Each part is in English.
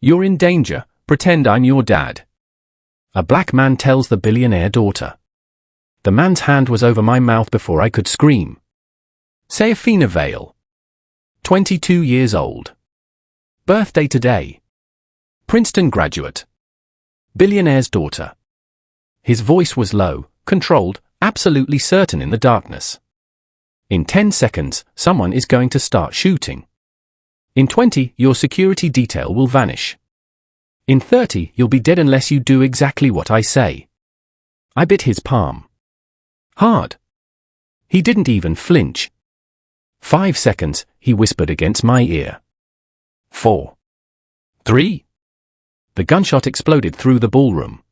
You're in danger, pretend I'm your dad. A black man tells the billionaire daughter. The man's hand was over my mouth before I could scream. Seraphina Vale. 22 years old. Birthday today. Princeton graduate. Billionaire's daughter. His voice was low, controlled, absolutely certain in the darkness. In 10 seconds, someone is going to start shooting. In 20, your security detail will vanish. In 30, you'll be dead unless you do exactly what I say. I bit his palm. Hard. He didn't even flinch. 5 seconds, he whispered against my ear. 4. 3. The gunshot exploded through the ballroom.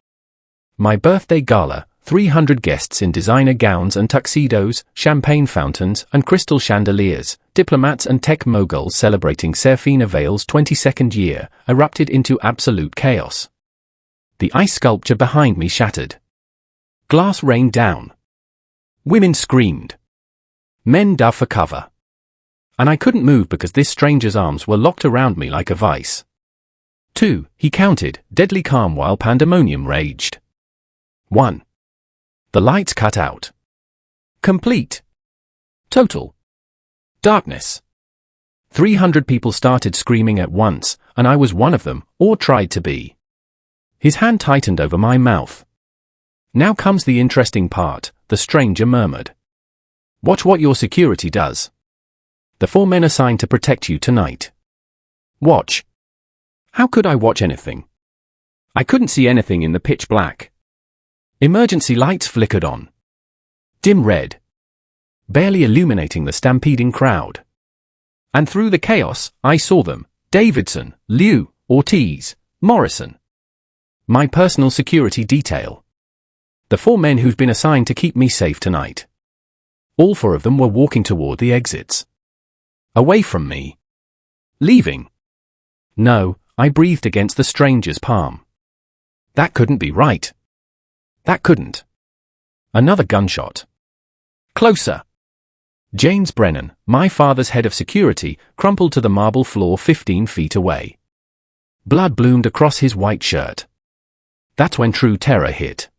My birthday gala, 300 guests in designer gowns and tuxedos, champagne fountains and crystal chandeliers, diplomats and tech moguls celebrating Seraphina Vale's 22nd year, erupted into absolute chaos. The ice sculpture behind me shattered. Glass rained down. Women screamed. Men dove for cover. And I couldn't move because this stranger's arms were locked around me like a vice. 2, he counted, deadly calm while pandemonium raged. 1. The lights cut out. Complete. Total. Darkness. 300 people started screaming at once, and I was one of them, or tried to be. His hand tightened over my mouth. Now comes the interesting part, the stranger murmured. Watch what your security does. The 4 men assigned to protect you tonight. Watch. How could I watch anything? I couldn't see anything in the pitch black. Emergency lights flickered on. Dim red. Barely illuminating the stampeding crowd. And through the chaos, I saw them, Davidson, Liu, Ortiz, Morrison. My personal security detail. The 4 men who'd been assigned to keep me safe tonight. All 4 of them were walking toward the exits. Away from me. Leaving. No, I breathed against the stranger's palm. That couldn't be right. That couldn't. Another gunshot. Closer. James Brennan, my father's head of security, crumpled to the marble floor 15 feet away. Blood bloomed across his white shirt. That's when true terror hit.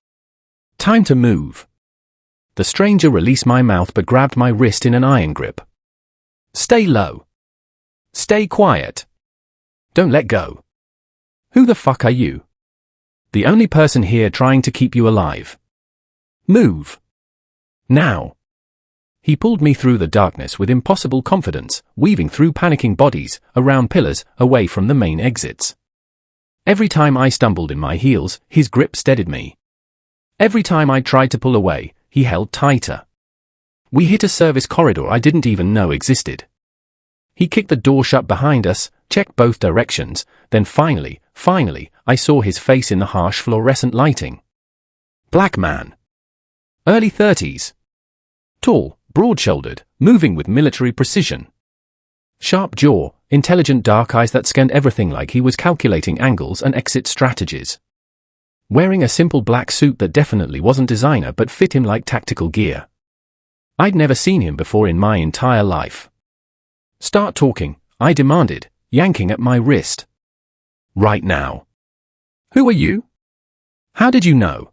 Time to move. The stranger released my mouth but grabbed my wrist in an iron grip. Stay low. Stay quiet. Don't let go. Who the fuck are you? The only person here trying to keep you alive. Move. Now. He pulled me through the darkness with impossible confidence, weaving through panicking bodies, around pillars, away from the main exits. Every time I stumbled in my heels, his grip steadied me. Every time I tried to pull away, he held tighter. We hit a service corridor I didn't even know existed. He kicked the door shut behind us, checked both directions, then finally, I saw his face in the harsh fluorescent lighting. Black man. Early 30s. Tall, broad-shouldered, moving with military precision. Sharp jaw, intelligent dark eyes that scanned everything like he was calculating angles and exit strategies. Wearing a simple black suit that definitely wasn't designer but fit him like tactical gear. I'd never seen him before in my entire life. Start talking, I demanded, yanking at my wrist. Right now. Who are you? How did you know?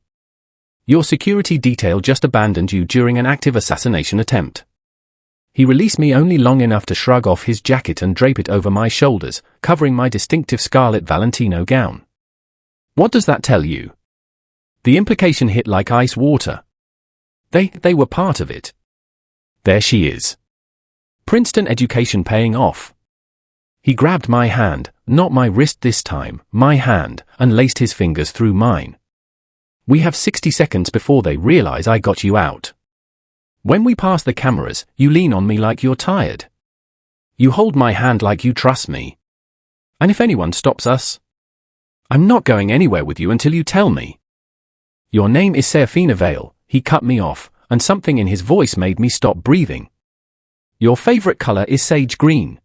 Your security detail just abandoned you during an active assassination attempt. He released me only long enough to shrug off his jacket and drape it over my shoulders, covering my distinctive scarlet Valentino gown. What does that tell you? The implication hit like ice water. They were part of it. There she is. Princeton education paying off. He grabbed my hand, not my wrist this time, my hand, and laced his fingers through mine. We have 60 seconds before they realize I got you out. When we pass the cameras, you lean on me like you're tired. You hold my hand like you trust me. And if anyone stops us, I'm not going anywhere with you until you tell me. Your name is Seraphina Vale, he cut me off, and something in his voice made me stop breathing. Your favorite color is sage green.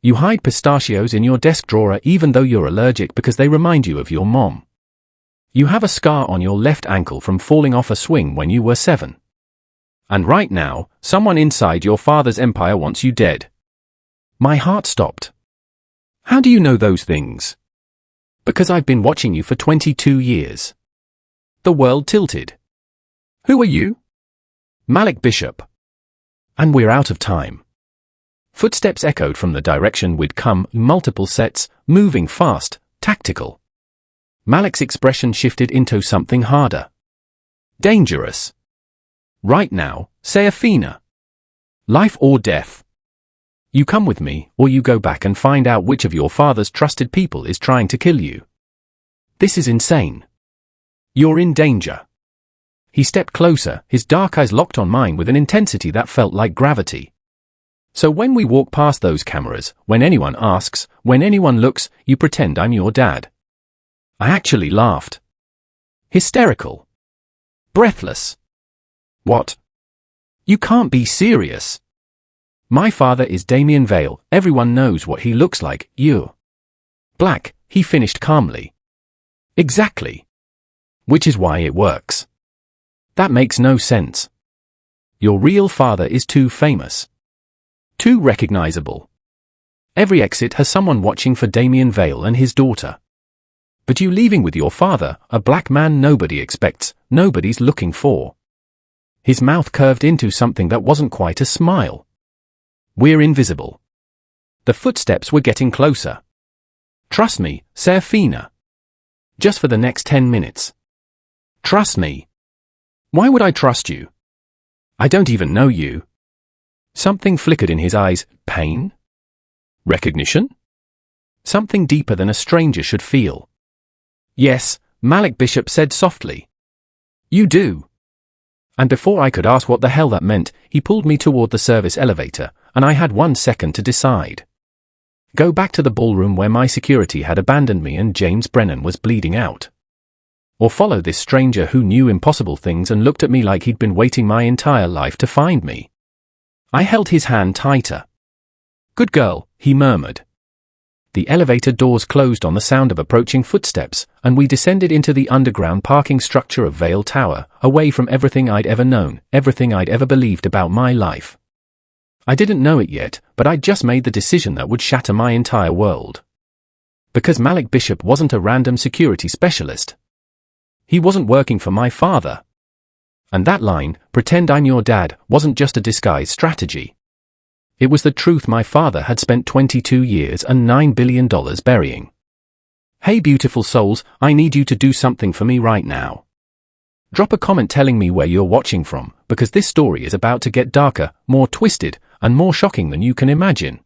You hide pistachios in your desk drawer even though you're allergic because they remind you of your mom. You have a scar on your left ankle from falling off a swing when you were 7. And right now, someone inside your father's empire wants you dead. My heart stopped. How do you know those things? Because I've been watching you for 22 years. The world tilted. Who are you? Malik Bishop. And we're out of time. Footsteps echoed from the direction we'd come, multiple sets, moving fast, tactical. Malik's expression shifted into something harder. Dangerous. Right now, Seraphina. Life or death. You come with me, or you go back and find out which of your father's trusted people is trying to kill you. This is insane. You're in danger. He stepped closer, his dark eyes locked on mine with an intensity that felt like gravity. So when we walk past those cameras, when anyone asks, when anyone looks, you pretend I'm your dad. I actually laughed. Hysterical. Breathless. What? You can't be serious. My father is Damien Vale, everyone knows what he looks like, you. Black, he finished calmly. Exactly. Which is why it works. That makes no sense. Your real father is too famous. Too recognizable. Every exit has someone watching for Damien Vale and his daughter. But you leaving with your father, a black man nobody expects, nobody's looking for. His mouth curved into something that wasn't quite a smile. We're invisible. The footsteps were getting closer. Trust me, Seraphina. Just for the next 10 minutes. Trust me. Why would I trust you? I don't even know you. Something flickered in his eyes. Pain? Recognition? Something deeper than a stranger should feel. Yes, Malik Bishop said softly. You do. And before I could ask what the hell that meant, he pulled me toward the service elevator, and I had 1 second to decide. Go back to the ballroom where my security had abandoned me and James Brennan was bleeding out. Or follow this stranger who knew impossible things and looked at me like he'd been waiting my entire life to find me. I held his hand tighter. Good girl, he murmured. The elevator doors closed on the sound of approaching footsteps, and we descended into the underground parking structure of Vale Tower, away from everything I'd ever known, everything I'd ever believed about my life. I didn't know it yet, but I'd just made the decision that would shatter my entire world. Because Malik Bishop wasn't a random security specialist. He wasn't working for my father. And that line, pretend I'm your dad, wasn't just a disguise strategy. It was the truth my father had spent 22 years and $9 billion burying. Hey beautiful souls, I need you to do something for me right now. Drop a comment telling me where you're watching from, because this story is about to get darker, more twisted, and more shocking than you can imagine.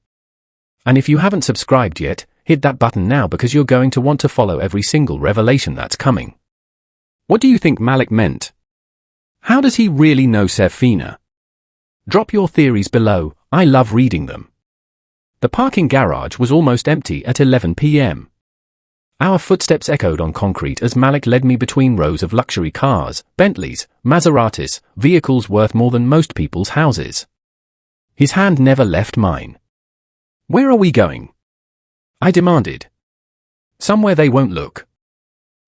And if you haven't subscribed yet, hit that button now because you're going to want to follow every single revelation that's coming. What do you think Malik meant? How does he really know Seraphina? Drop your theories below, I love reading them. The parking garage was almost empty at 11 p.m. Our footsteps echoed on concrete as Malik led me between rows of luxury cars, Bentleys, Maseratis, vehicles worth more than most people's houses. His hand never left mine. Where are we going? I demanded. Somewhere they won't look.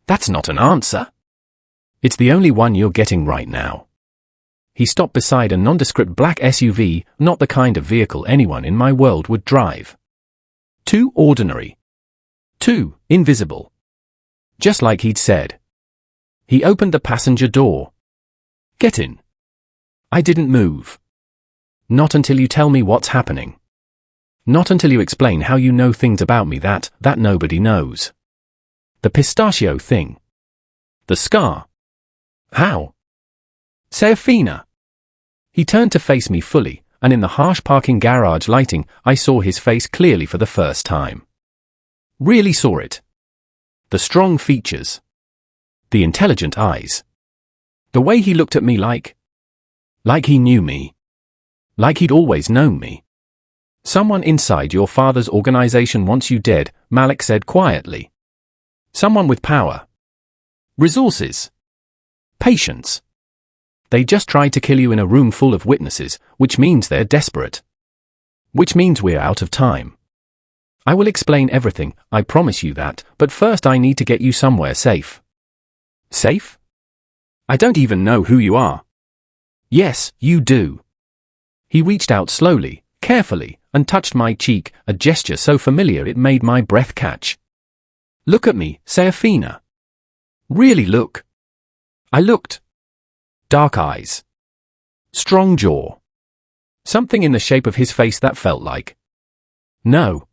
That's not an answer. It's the only one you're getting right now. He stopped beside a nondescript black SUV, not the kind of vehicle anyone in my world would drive. Too ordinary. Too invisible. Just like he'd said. He opened the passenger door. Get in. I didn't move. Not until you tell me what's happening. Not until you explain how you know things about me that nobody knows. The pistachio thing. The scar. How? Seraphina. He turned to face me fully, and in the harsh parking garage lighting, I saw his face clearly for the first time. Really saw it. The strong features. The intelligent eyes. The way he looked at me like he knew me. Like he'd always known me. Someone inside your father's organization wants you dead, Malik said quietly. Someone with power. Resources. Patience. They just tried to kill you in a room full of witnesses, which means they're desperate. Which means we're out of time. I will explain everything, I promise you that, but first I need to get you somewhere safe. Safe? I don't even know who you are. Yes, you do. He reached out slowly, carefully, and touched my cheek, a gesture so familiar it made my breath catch. Look at me, Seraphina. Really look. I looked. Dark eyes. Strong jaw. Something in the shape of his face that felt like. No.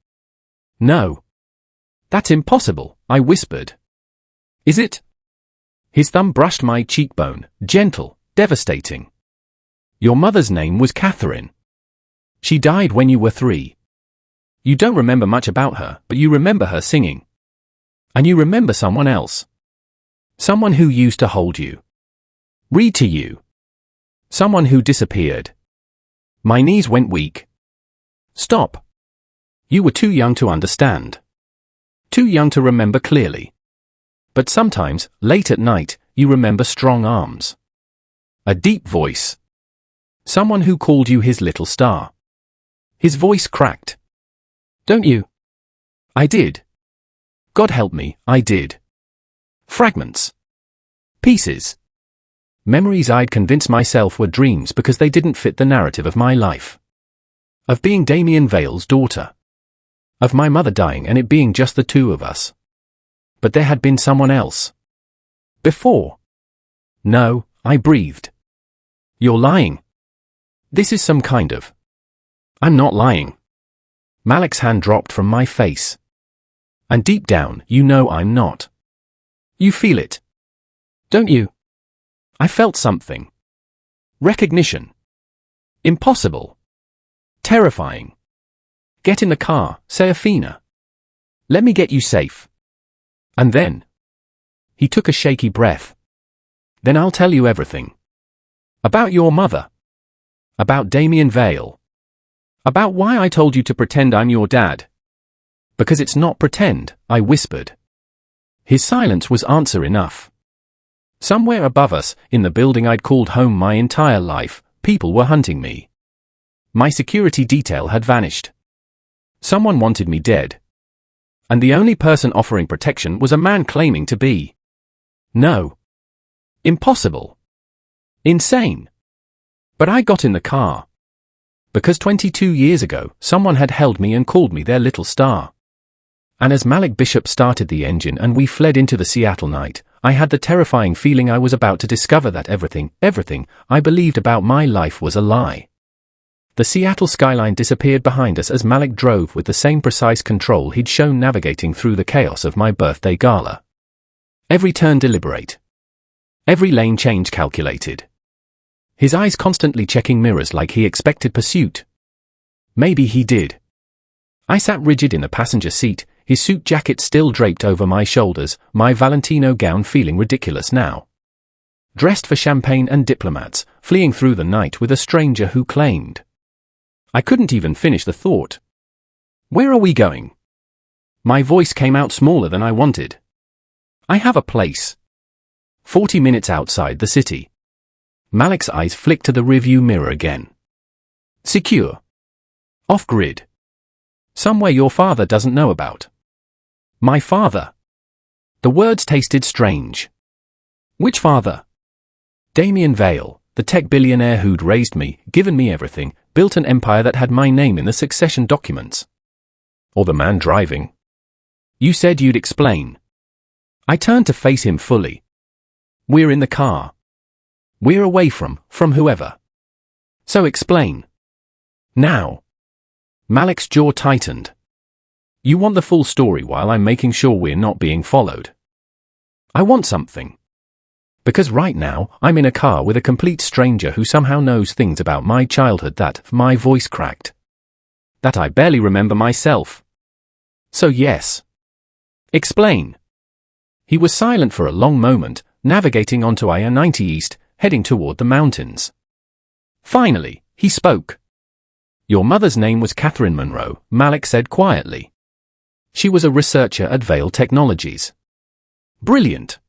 No. That's impossible, I whispered. Is it? His thumb brushed my cheekbone, gentle, devastating. Your mother's name was Catherine. She died when you were 3. You don't remember much about her, but you remember her singing. And you remember someone else. Someone who used to hold you. Read to you. Someone who disappeared. My knees went weak. Stop. You were too young to understand. Too young to remember clearly. But sometimes, late at night, you remember strong arms. A deep voice. Someone who called you his little star. His voice cracked. Don't you? I did. God help me, I did. Fragments. Pieces. Memories I'd convinced myself were dreams because they didn't fit the narrative of my life. Of being Damien Vale's daughter. Of my mother dying and it being just the 2 of us. But there had been someone else. Before. No, I breathed. You're lying. This is some kind of. I'm not lying. Malik's hand dropped from my face. And deep down, you know I'm not. You feel it. Don't you? I felt something. Recognition. Impossible. Terrifying. Get in the car, Seraphina. Let me get you safe. And then. He took a shaky breath. Then I'll tell you everything. About your mother. About Damien Vale. About why I told you to pretend I'm your dad. Because it's not pretend, I whispered. His silence was answer enough. Somewhere above us, in the building I'd called home my entire life, people were hunting me. My security detail had vanished. Someone wanted me dead. And the only person offering protection was a man claiming to be. No. Impossible. Insane. But I got in the car. Because 22 years ago, someone had held me and called me their little star. And as Malik Bishop started the engine and we fled into the Seattle night, I had the terrifying feeling I was about to discover that everything I believed about my life was a lie. The Seattle skyline disappeared behind us as Malik drove with the same precise control he'd shown navigating through the chaos of my birthday gala. Every turn deliberate. Every lane change calculated. His eyes constantly checking mirrors like he expected pursuit. Maybe he did. I sat rigid in the passenger seat, his suit jacket still draped over my shoulders, my Valentino gown feeling ridiculous now. Dressed for champagne and diplomats, fleeing through the night with a stranger who claimed. I couldn't even finish the thought. Where are we going? My voice came out smaller than I wanted. I have a place. 40 minutes outside the city. Malik's eyes flicked to the rearview mirror again. Secure. Off-grid. Somewhere your father doesn't know about. My father. The words tasted strange. Which father? Damien Vale, the tech billionaire who'd raised me, given me everything, built an empire that had my name in the succession documents. Or the man driving. You said you'd explain. I turned to face him fully. We're in the car. We're away from whoever. So explain. Now. Malik's jaw tightened. You want the full story while I'm making sure we're not being followed. I want something. Because right now, I'm in a car with a complete stranger who somehow knows things about my childhood that, my voice cracked. That I barely remember myself. So yes. Explain. He was silent for a long moment, navigating onto I-90 East, heading toward the mountains. Finally, he spoke. Your mother's name was Catherine Monroe, Malik said quietly. She was a researcher at Vale Technologies. Brilliant.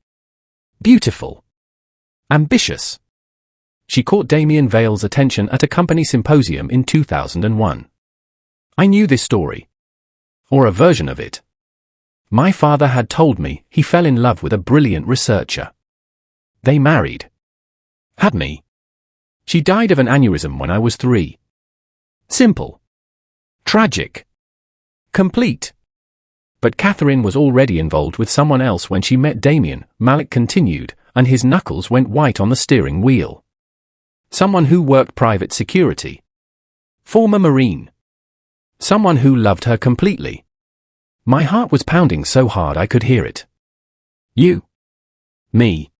Beautiful. Ambitious. She caught Damien Vale's attention at a company symposium in 2001. I knew this story. Or a version of it. My father had told me he fell in love with a brilliant researcher. They married. Had me. She died of an aneurysm when I was 3. Simple. Tragic. Complete. But Catherine was already involved with someone else when she met Damien, Malik continued, and his knuckles went white on the steering wheel. Someone who worked private security. Former Marine. Someone who loved her completely. My heart was pounding so hard I could hear it. You. Me.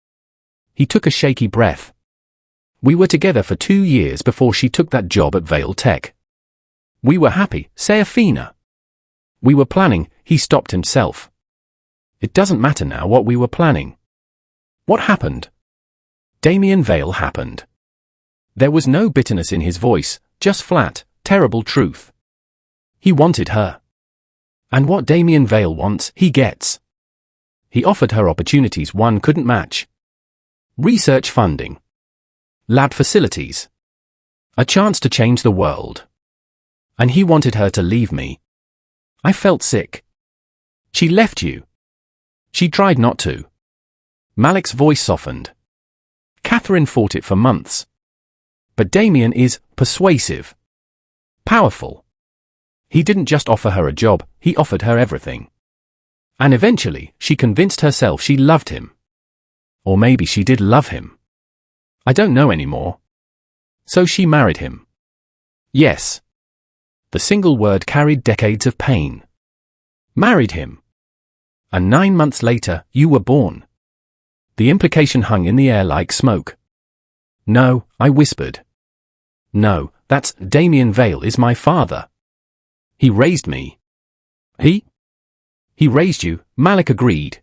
He took a shaky breath. We were together for 2 years before she took that job at Vale Tech. We were happy, Seraphina. We were planning. He stopped himself. It doesn't matter now what we were planning. What happened? Damien Vale happened. There was no bitterness in his voice, just flat, terrible truth. He wanted her. And what Damien Vale wants, he gets. He offered her opportunities one couldn't match. Research funding. Lab facilities. A chance to change the world. And he wanted her to leave me. I felt sick. She left you. She tried not to. Malik's voice softened. Catherine fought it for months. But Damien is persuasive. Powerful. He didn't just offer her a job, he offered her everything. And eventually, she convinced herself she loved him. Or maybe she did love him. I don't know anymore. So she married him. Yes. The single word carried decades of pain. Married him. And 9 months later, you were born. The implication hung in the air like smoke. No, I whispered. No, that's Damien Vale is my father. He raised me. He raised you, Malik agreed.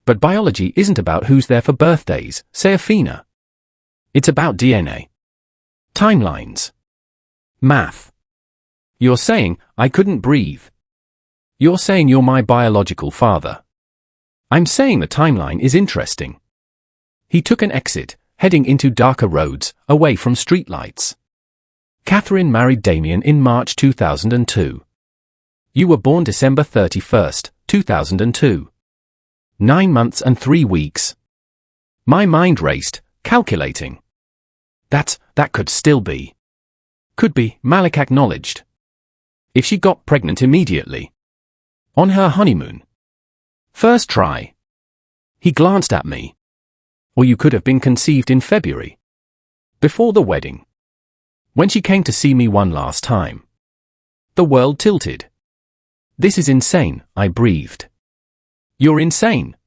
But biology isn't about who's there for birthdays, Seraphina. It's about DNA. Timelines. Math. You're saying, I couldn't breathe. You're saying you're my biological father. I'm saying the timeline is interesting. He took an exit, heading into darker roads, away from streetlights. Catherine married Damien in March 2002. You were born December 31st, 2002. 9 months and 3 weeks. My mind raced, calculating. That could still be. Could be, Malik acknowledged. If she got pregnant immediately. On her honeymoon. First try. He glanced at me. Or you could have been conceived in February. Before the wedding. When she came to see me one last time. The world tilted. This is insane, I breathed. You're insane.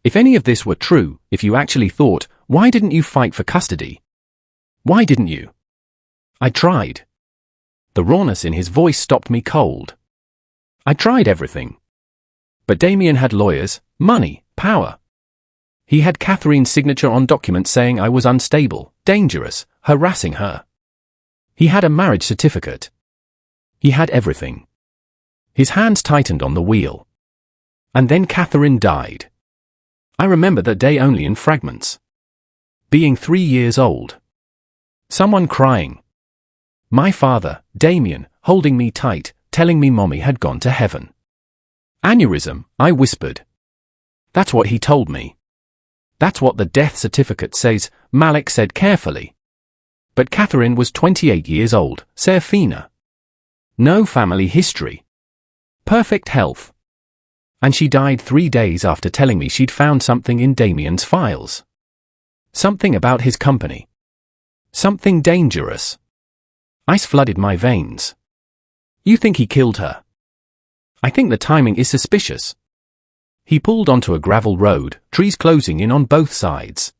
If any of this were true, if you actually thought, why didn't you fight for custody? Why didn't you? I tried. The rawness in his voice stopped me cold. I tried everything. But Damien had lawyers, money, power. He had Catherine's signature on documents saying I was unstable, dangerous, harassing her. He had a marriage certificate. He had everything. His hands tightened on the wheel. And then Catherine died. I remember that day only in fragments. Being 3 years old. Someone crying. My father, Damien, holding me tight, telling me mommy had gone to heaven. Aneurysm, I whispered. That's what he told me. That's what the death certificate says, Malik said carefully. But Catherine was 28 years old, Seraphina. No family history. Perfect health. And she died 3 days after telling me she'd found something in Damien's files. Something about his company. Something dangerous. Ice flooded my veins. You think he killed her? I think the timing is suspicious. He pulled onto a gravel road, trees closing in on both sides.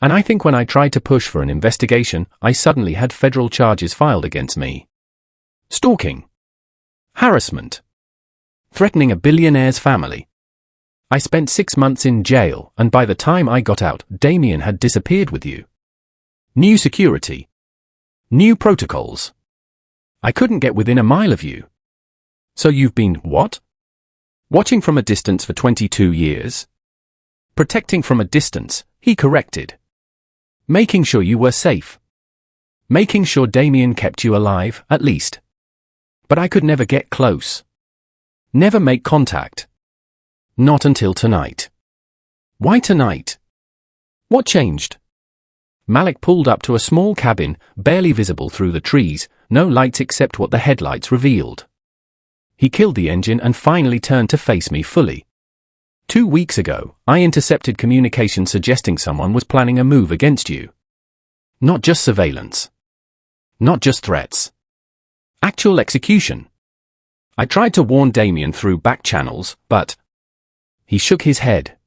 And I think when I tried to push for an investigation, I suddenly had federal charges filed against me. Stalking. Harassment. Threatening a billionaire's family. I spent 6 months in jail, and by the time I got out, Damien had disappeared with you. New security. New protocols. I couldn't get within a mile of you. So you've been, what? Watching from a distance for 22 years? Protecting from a distance, he corrected. Making sure you were safe. Making sure Damien kept you alive, at least. But I could never get close. Never make contact. Not until tonight. Why tonight? What changed? Malik pulled up to a small cabin, barely visible through the trees, no lights except what the headlights revealed. He killed the engine and finally turned to face me fully. 2 weeks ago, I intercepted communication suggesting someone was planning a move against you. Not just surveillance. Not just threats. Actual execution. I tried to warn Damien through back channels, but he shook his head.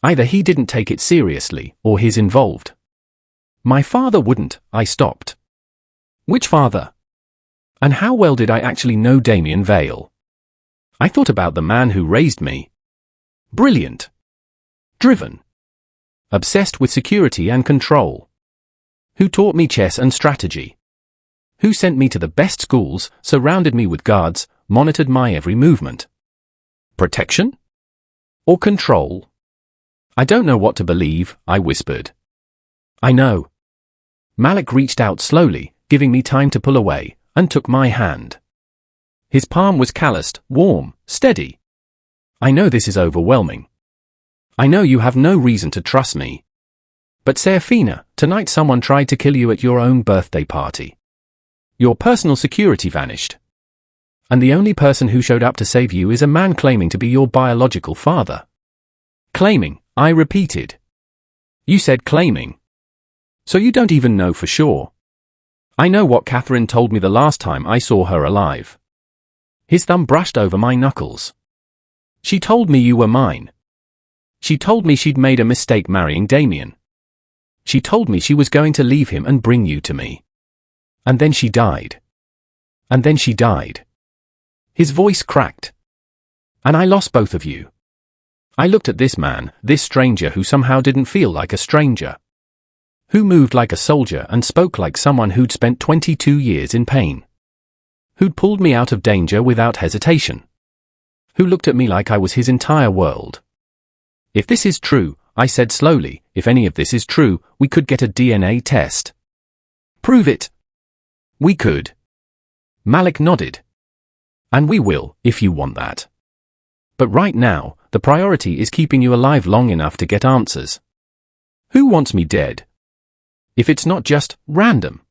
Either he didn't take it seriously, or he's involved. My father wouldn't. I stopped. Which father? And how well did I actually know Damien Vale? I thought about the man who raised me. Brilliant. Driven. Obsessed with security and control. Who taught me chess and strategy. Who sent me to the best schools, surrounded me with guards, monitored my every movement. Protection? Or control? I don't know what to believe, I whispered. I know. Malik reached out slowly, giving me time to pull away, and took my hand. His palm was calloused, warm, steady. I know this is overwhelming. I know you have no reason to trust me. But Seraphina, tonight someone tried to kill you at your own birthday party. Your personal security vanished. And the only person who showed up to save you is a man claiming to be your biological father. Claiming, I repeated. You said claiming. So you don't even know for sure. I know what Catherine told me the last time I saw her alive. His thumb brushed over my knuckles. She told me you were mine. She told me she'd made a mistake marrying Damien. She told me she was going to leave him and bring you to me. And then she died. And then she died. His voice cracked. And I lost both of you. I looked at this man, this stranger who somehow didn't feel like a stranger. Who moved like a soldier and spoke like someone who'd spent 22 years in pain. Who'd pulled me out of danger without hesitation. Who looked at me like I was his entire world. If this is true, I said slowly, if any of this is true, we could get a DNA test. Prove it. We could. Malik nodded. And we will, if you want that. But right now, the priority is keeping you alive long enough to get answers. Who wants me dead? If it's not just random.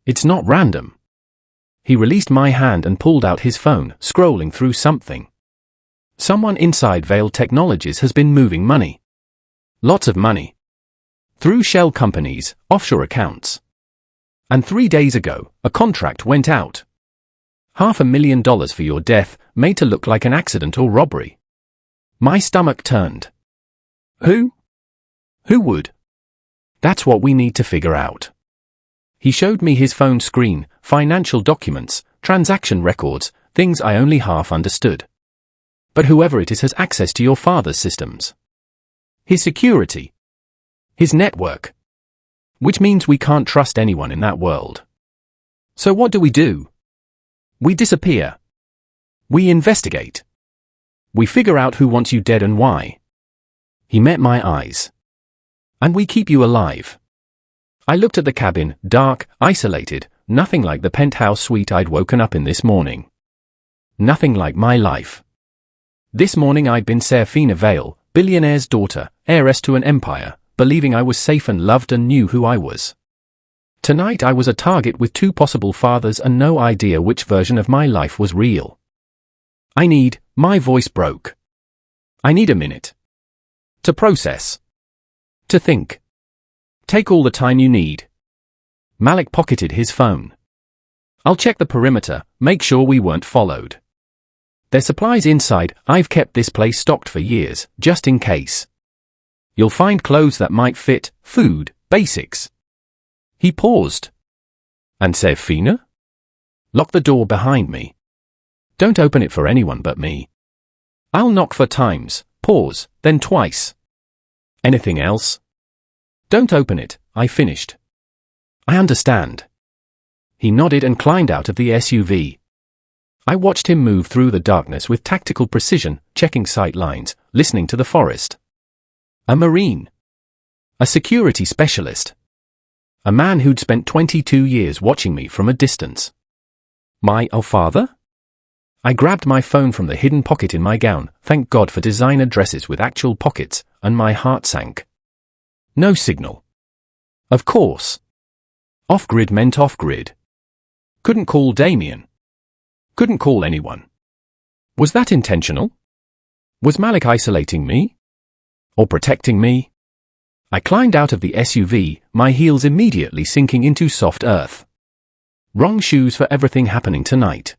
It's not random. He released my hand and pulled out his phone, scrolling through something. Someone inside Vale Technologies has been moving money. Lots of money. Through shell companies, offshore accounts. And 3 days ago, a contract went out. $500,000 for your death, made to look like an accident or robbery. My stomach turned. Who? Who would? That's what we need to figure out. He showed me his phone screen, financial documents, transaction records, things I only half understood. But whoever it is has access to your father's systems. His security. His network. Which means we can't trust anyone in that world. So what do? We disappear. We investigate. We figure out who wants you dead and why. He met my eyes. And we keep you alive. I looked at the cabin, dark, isolated, nothing like the penthouse suite I'd woken up in this morning. Nothing like my life. This morning I'd been Seraphina Vale, billionaire's daughter, heiress to an empire, believing I was safe and loved and knew who I was. Tonight I was a target with 2 possible fathers and no idea which version of my life was real. My voice broke. I need a minute. To process. To think. Take all the time you need. Malik pocketed his phone. I'll check the perimeter, make sure we weren't followed. There's supplies inside, I've kept this place stocked for years, just in case. You'll find clothes that might fit, food, basics. He paused. And Seraphina? Lock the door behind me. Don't open it for anyone but me. I'll knock 4 times, pause, then twice. Anything else? Don't open it, I finished. I understand. He nodded and climbed out of the SUV. I watched him move through the darkness with tactical precision, checking sight lines, listening to the forest. A Marine. A security specialist. A man who'd spent 22 years watching me from a distance. My father? I grabbed my phone from the hidden pocket in my gown, thank God for designer dresses with actual pockets, and my heart sank. No signal. Of course. Off-grid meant off-grid. Couldn't call Damien. Couldn't call anyone. Was that intentional? Was Malik isolating me? Or protecting me? I climbed out of the SUV, my heels immediately sinking into soft earth. Wrong shoes for everything happening tonight.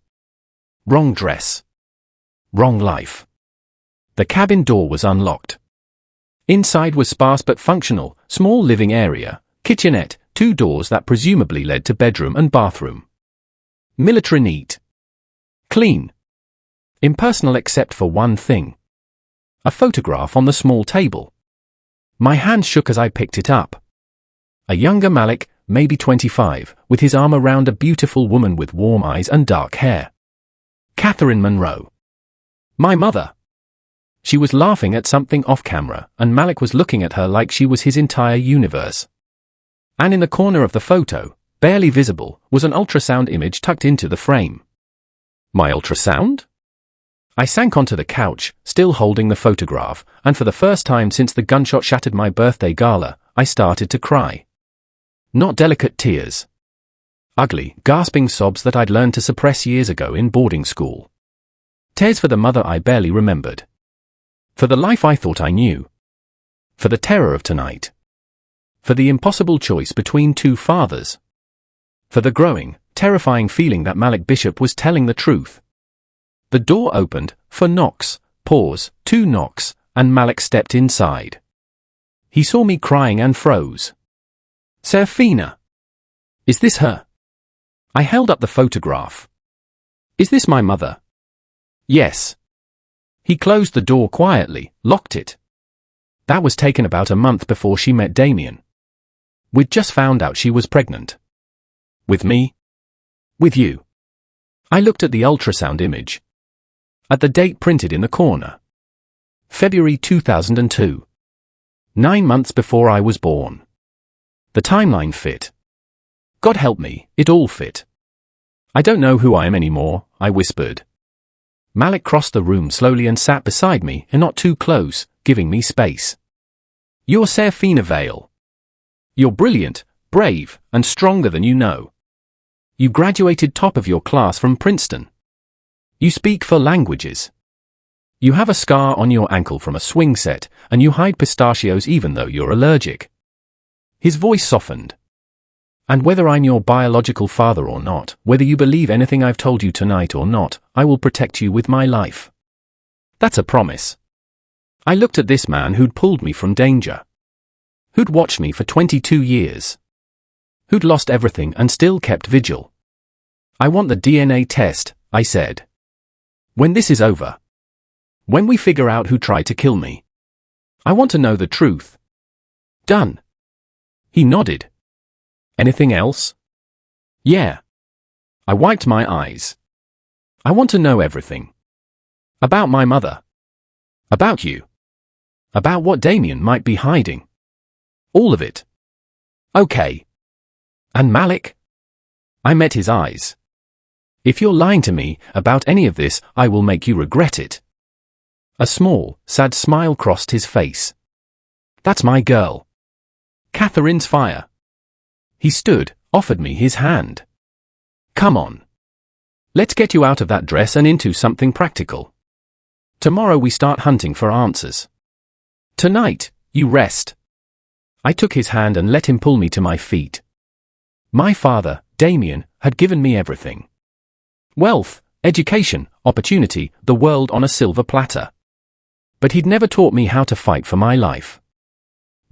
Wrong dress. Wrong life. The cabin door was unlocked. Inside was sparse but functional, small living area, kitchenette, 2 doors that presumably led to bedroom and bathroom. Military neat. Clean. Impersonal except for one thing. A photograph on the small table. My hand shook as I picked it up. A younger Malik, maybe 25, with his arm around a beautiful woman with warm eyes and dark hair. Catherine Monroe. My mother. She was laughing at something off camera, and Malik was looking at her like she was his entire universe. And in the corner of the photo, barely visible, was an ultrasound image tucked into the frame. My ultrasound? I sank onto the couch, still holding the photograph, and for the first time since the gunshot shattered my birthday gala, I started to cry. Not delicate tears. Ugly, gasping sobs that I'd learned to suppress years ago in boarding school. Tears for the mother I barely remembered. For the life I thought I knew. For the terror of tonight. For the impossible choice between 2 fathers. For the growing, terrifying feeling that Malik Bishop was telling the truth. The door opened, for knocks, pause, 2 knocks, and Malik stepped inside. He saw me crying and froze. Seraphina. Is this her? I held up the photograph. Is this my mother? Yes. He closed the door quietly, locked it. That was taken about a month before she met Damien. We'd just found out she was pregnant. With me? With you. I looked at the ultrasound image. At the date printed in the corner. February 2002. 9 months before I was born. The timeline fit. God help me, it all fit. I don't know who I am anymore, I whispered. Malik crossed the room slowly and sat beside me, and not too close, giving me space. You're Seraphina Vale. You're brilliant, brave, and stronger than you know. You graduated top of your class from Princeton. You speak 4 languages. You have a scar on your ankle from a swing set, and you hide pistachios even though you're allergic. His voice softened. And whether I'm your biological father or not, whether you believe anything I've told you tonight or not, I will protect you with my life. That's a promise. I looked at this man who'd pulled me from danger. Who'd watched me for 22 years. Who'd lost everything and still kept vigil. I want the DNA test, I said. When this is over. When we figure out who tried to kill me. I want to know the truth. Done. He nodded. Anything else? Yeah. I wiped my eyes. I want to know everything. About my mother. About you. About what Damien might be hiding. All of it. Okay. And Malik? I met his eyes. If you're lying to me about any of this, I will make you regret it. A small, sad smile crossed his face. That's my girl. Catherine's fire. He stood, offered me his hand. Come on. Let's get you out of that dress and into something practical. Tomorrow we start hunting for answers. Tonight, you rest. I took his hand and let him pull me to my feet. My father, Damien, had given me everything. Wealth, education, opportunity, the world on a silver platter. But he'd never taught me how to fight for my life.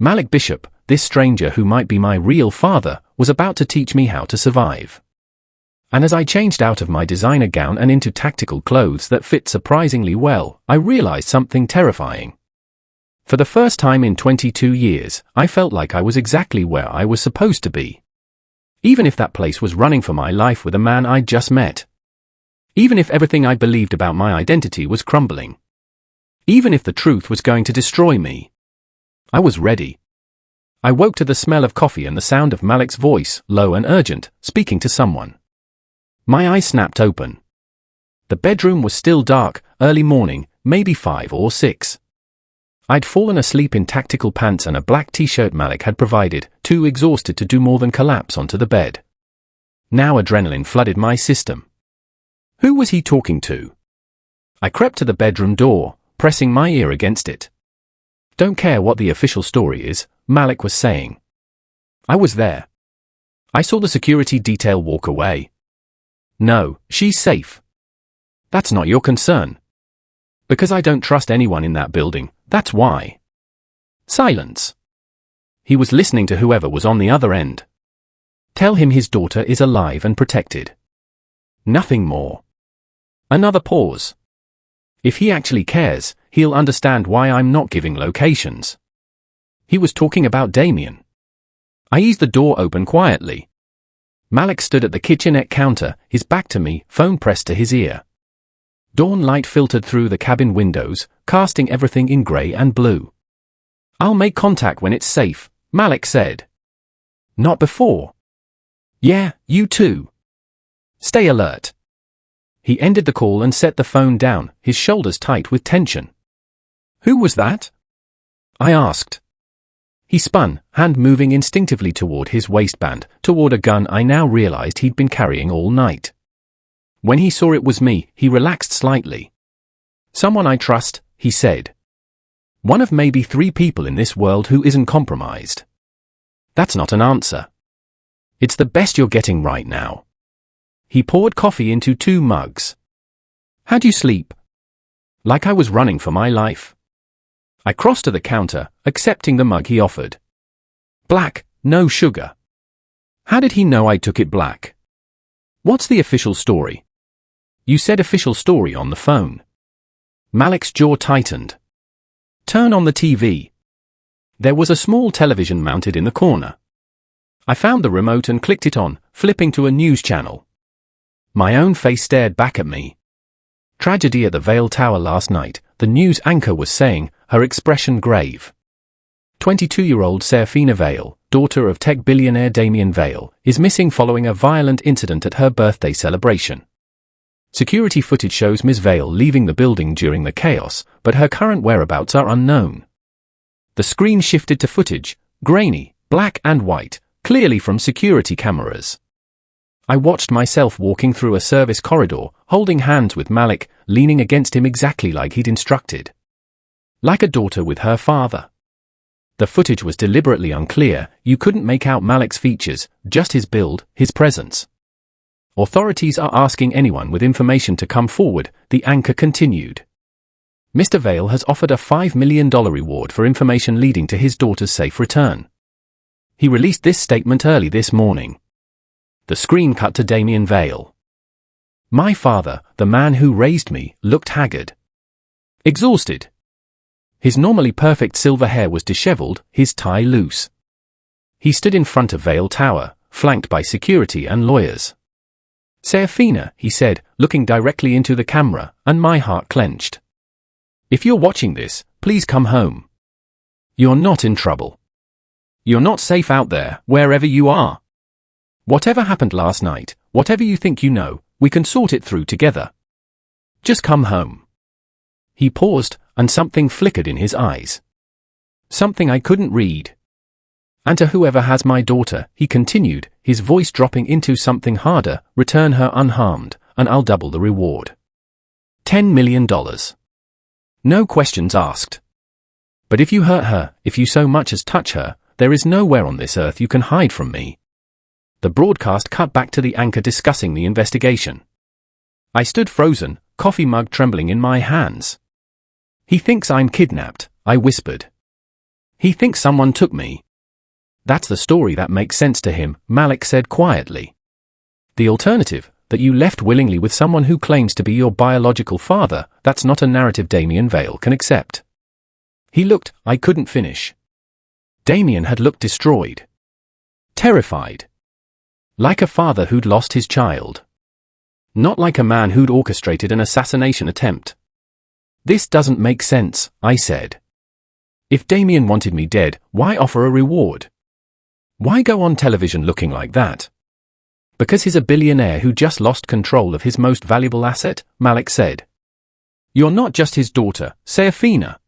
Malik Bishop, this stranger who might be my real father, was about to teach me how to survive. And as I changed out of my designer gown and into tactical clothes that fit surprisingly well, I realized something terrifying. For the first time in 22 years, I felt like I was exactly where I was supposed to be. Even if that place was running for my life with a man I'd just met. Even if everything I believed about my identity was crumbling. Even if the truth was going to destroy me. I was ready. I woke to the smell of coffee and the sound of Malik's voice, low and urgent, speaking to someone. My eyes snapped open. The bedroom was still dark, early morning, maybe 5 or 6. I'd fallen asleep in tactical pants and a black t-shirt Malik had provided, too exhausted to do more than collapse onto the bed. Now adrenaline flooded my system. Who was he talking to? I crept to the bedroom door, pressing my ear against it. Don't care what the official story is, Malik was saying. I was there. I saw the security detail walk away. No, she's safe. That's not your concern. Because I don't trust anyone in that building, that's why. Silence. He was listening to whoever was on the other end. Tell him his daughter is alive and protected. Nothing more. Another pause. If he actually cares, he'll understand why I'm not giving locations. He was talking about Damien. I eased the door open quietly. Malik stood at the kitchenette counter, his back to me, phone pressed to his ear. Dawn light filtered through the cabin windows, casting everything in grey and blue. I'll make contact when it's safe, Malik said. Not before. Yeah, you too. Stay alert. He ended the call and set the phone down, his shoulders tight with tension. Who was that? I asked. He spun, hand moving instinctively toward his waistband, toward a gun I now realized he'd been carrying all night. When he saw it was me, he relaxed slightly. Someone I trust, he said. One of maybe 3 people in this world who isn't compromised. That's not an answer. It's the best you're getting right now. He poured coffee into 2 mugs. How'd you sleep? Like I was running for my life. I crossed to the counter, accepting the mug he offered. Black, no sugar. How did he know I took it black? What's the official story? You said official story on the phone. Malik's jaw tightened. Turn on the TV. There was a small television mounted in the corner. I found the remote and clicked it on, flipping to a news channel. My own face stared back at me. Tragedy at the Vale Tower last night, the news anchor was saying, her expression grave. 22-year-old Seraphina Vale, daughter of tech billionaire Damien Vale, is missing following a violent incident at her birthday celebration. Security footage shows Ms. Vale leaving the building during the chaos, but her current whereabouts are unknown. The screen shifted to footage, grainy, black and white, clearly from security cameras. I watched myself walking through a service corridor, holding hands with Malik, leaning against him exactly like he'd instructed. Like a daughter with her father. The footage was deliberately unclear, you couldn't make out Malik's features, just his build, his presence. Authorities are asking anyone with information to come forward, the anchor continued. Mr. Vale has offered a $5 million reward for information leading to his daughter's safe return. He released this statement early this morning. The screen cut to Damien Vale. My father, the man who raised me, looked haggard. Exhausted. His normally perfect silver hair was disheveled, his tie loose. He stood in front of Vale Tower, flanked by security and lawyers. Seraphina, he said, looking directly into the camera, and my heart clenched. If you're watching this, please come home. You're not in trouble. You're not safe out there, wherever you are. Whatever happened last night, whatever you think you know, we can sort it through together. Just come home. He paused, and something flickered in his eyes. Something I couldn't read. And to whoever has my daughter, he continued, his voice dropping into something harder, return her unharmed, and I'll double the reward. $10 million. No questions asked. But if you hurt her, if you so much as touch her, there is nowhere on this earth you can hide from me. The broadcast cut back to the anchor discussing the investigation. I stood frozen, coffee mug trembling in my hands. He thinks I'm kidnapped, I whispered. He thinks someone took me. That's the story that makes sense to him, Malik said quietly. The alternative, that you left willingly with someone who claims to be your biological father, that's not a narrative Damien Vale can accept. He looked, I couldn't finish. Damien had looked destroyed. Terrified. Like a father who'd lost his child. Not like a man who'd orchestrated an assassination attempt. This doesn't make sense, I said. If Damien wanted me dead, why offer a reward? Why go on television looking like that? Because he's a billionaire who just lost control of his most valuable asset, Malik said. You're not just his daughter, Seraphina.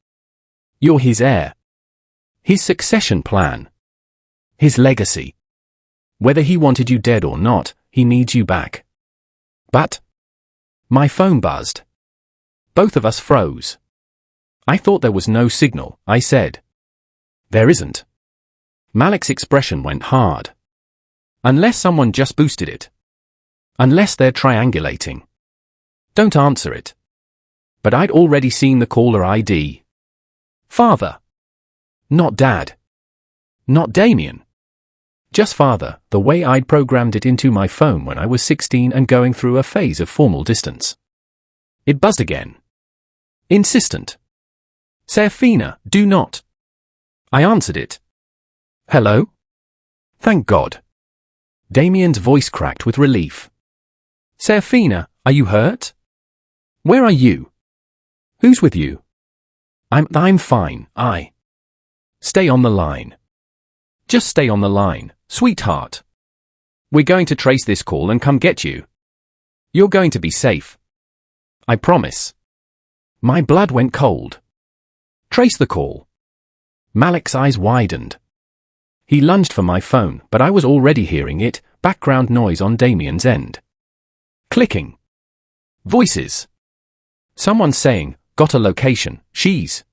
You're his heir. His succession plan. His legacy. Whether he wanted you dead or not, he needs you back. But my phone buzzed. Both of us froze. I thought there was no signal, I said. There isn't. Malik's expression went hard. Unless someone just boosted it. Unless they're triangulating. Don't answer it. But I'd already seen the caller ID. Father. Not Dad. Not Damien. Just Father, the way I'd programmed it into my phone when I was 16 and going through a phase of formal distance. It buzzed again. Insistent. Seraphina, do not. I answered it. Hello? Thank God. Damien's voice cracked with relief. Seraphina, are you hurt? Where are you? Who's with you? I'm fine, Stay on the line. Just stay on the line, sweetheart. We're going to trace this call and come get you. You're going to be safe. I promise. My blood went cold. Trace the call. Malik's eyes widened. He lunged for my phone, but I was already hearing it, background noise on Damien's end. Clicking. Voices. Someone saying, got a location, she's.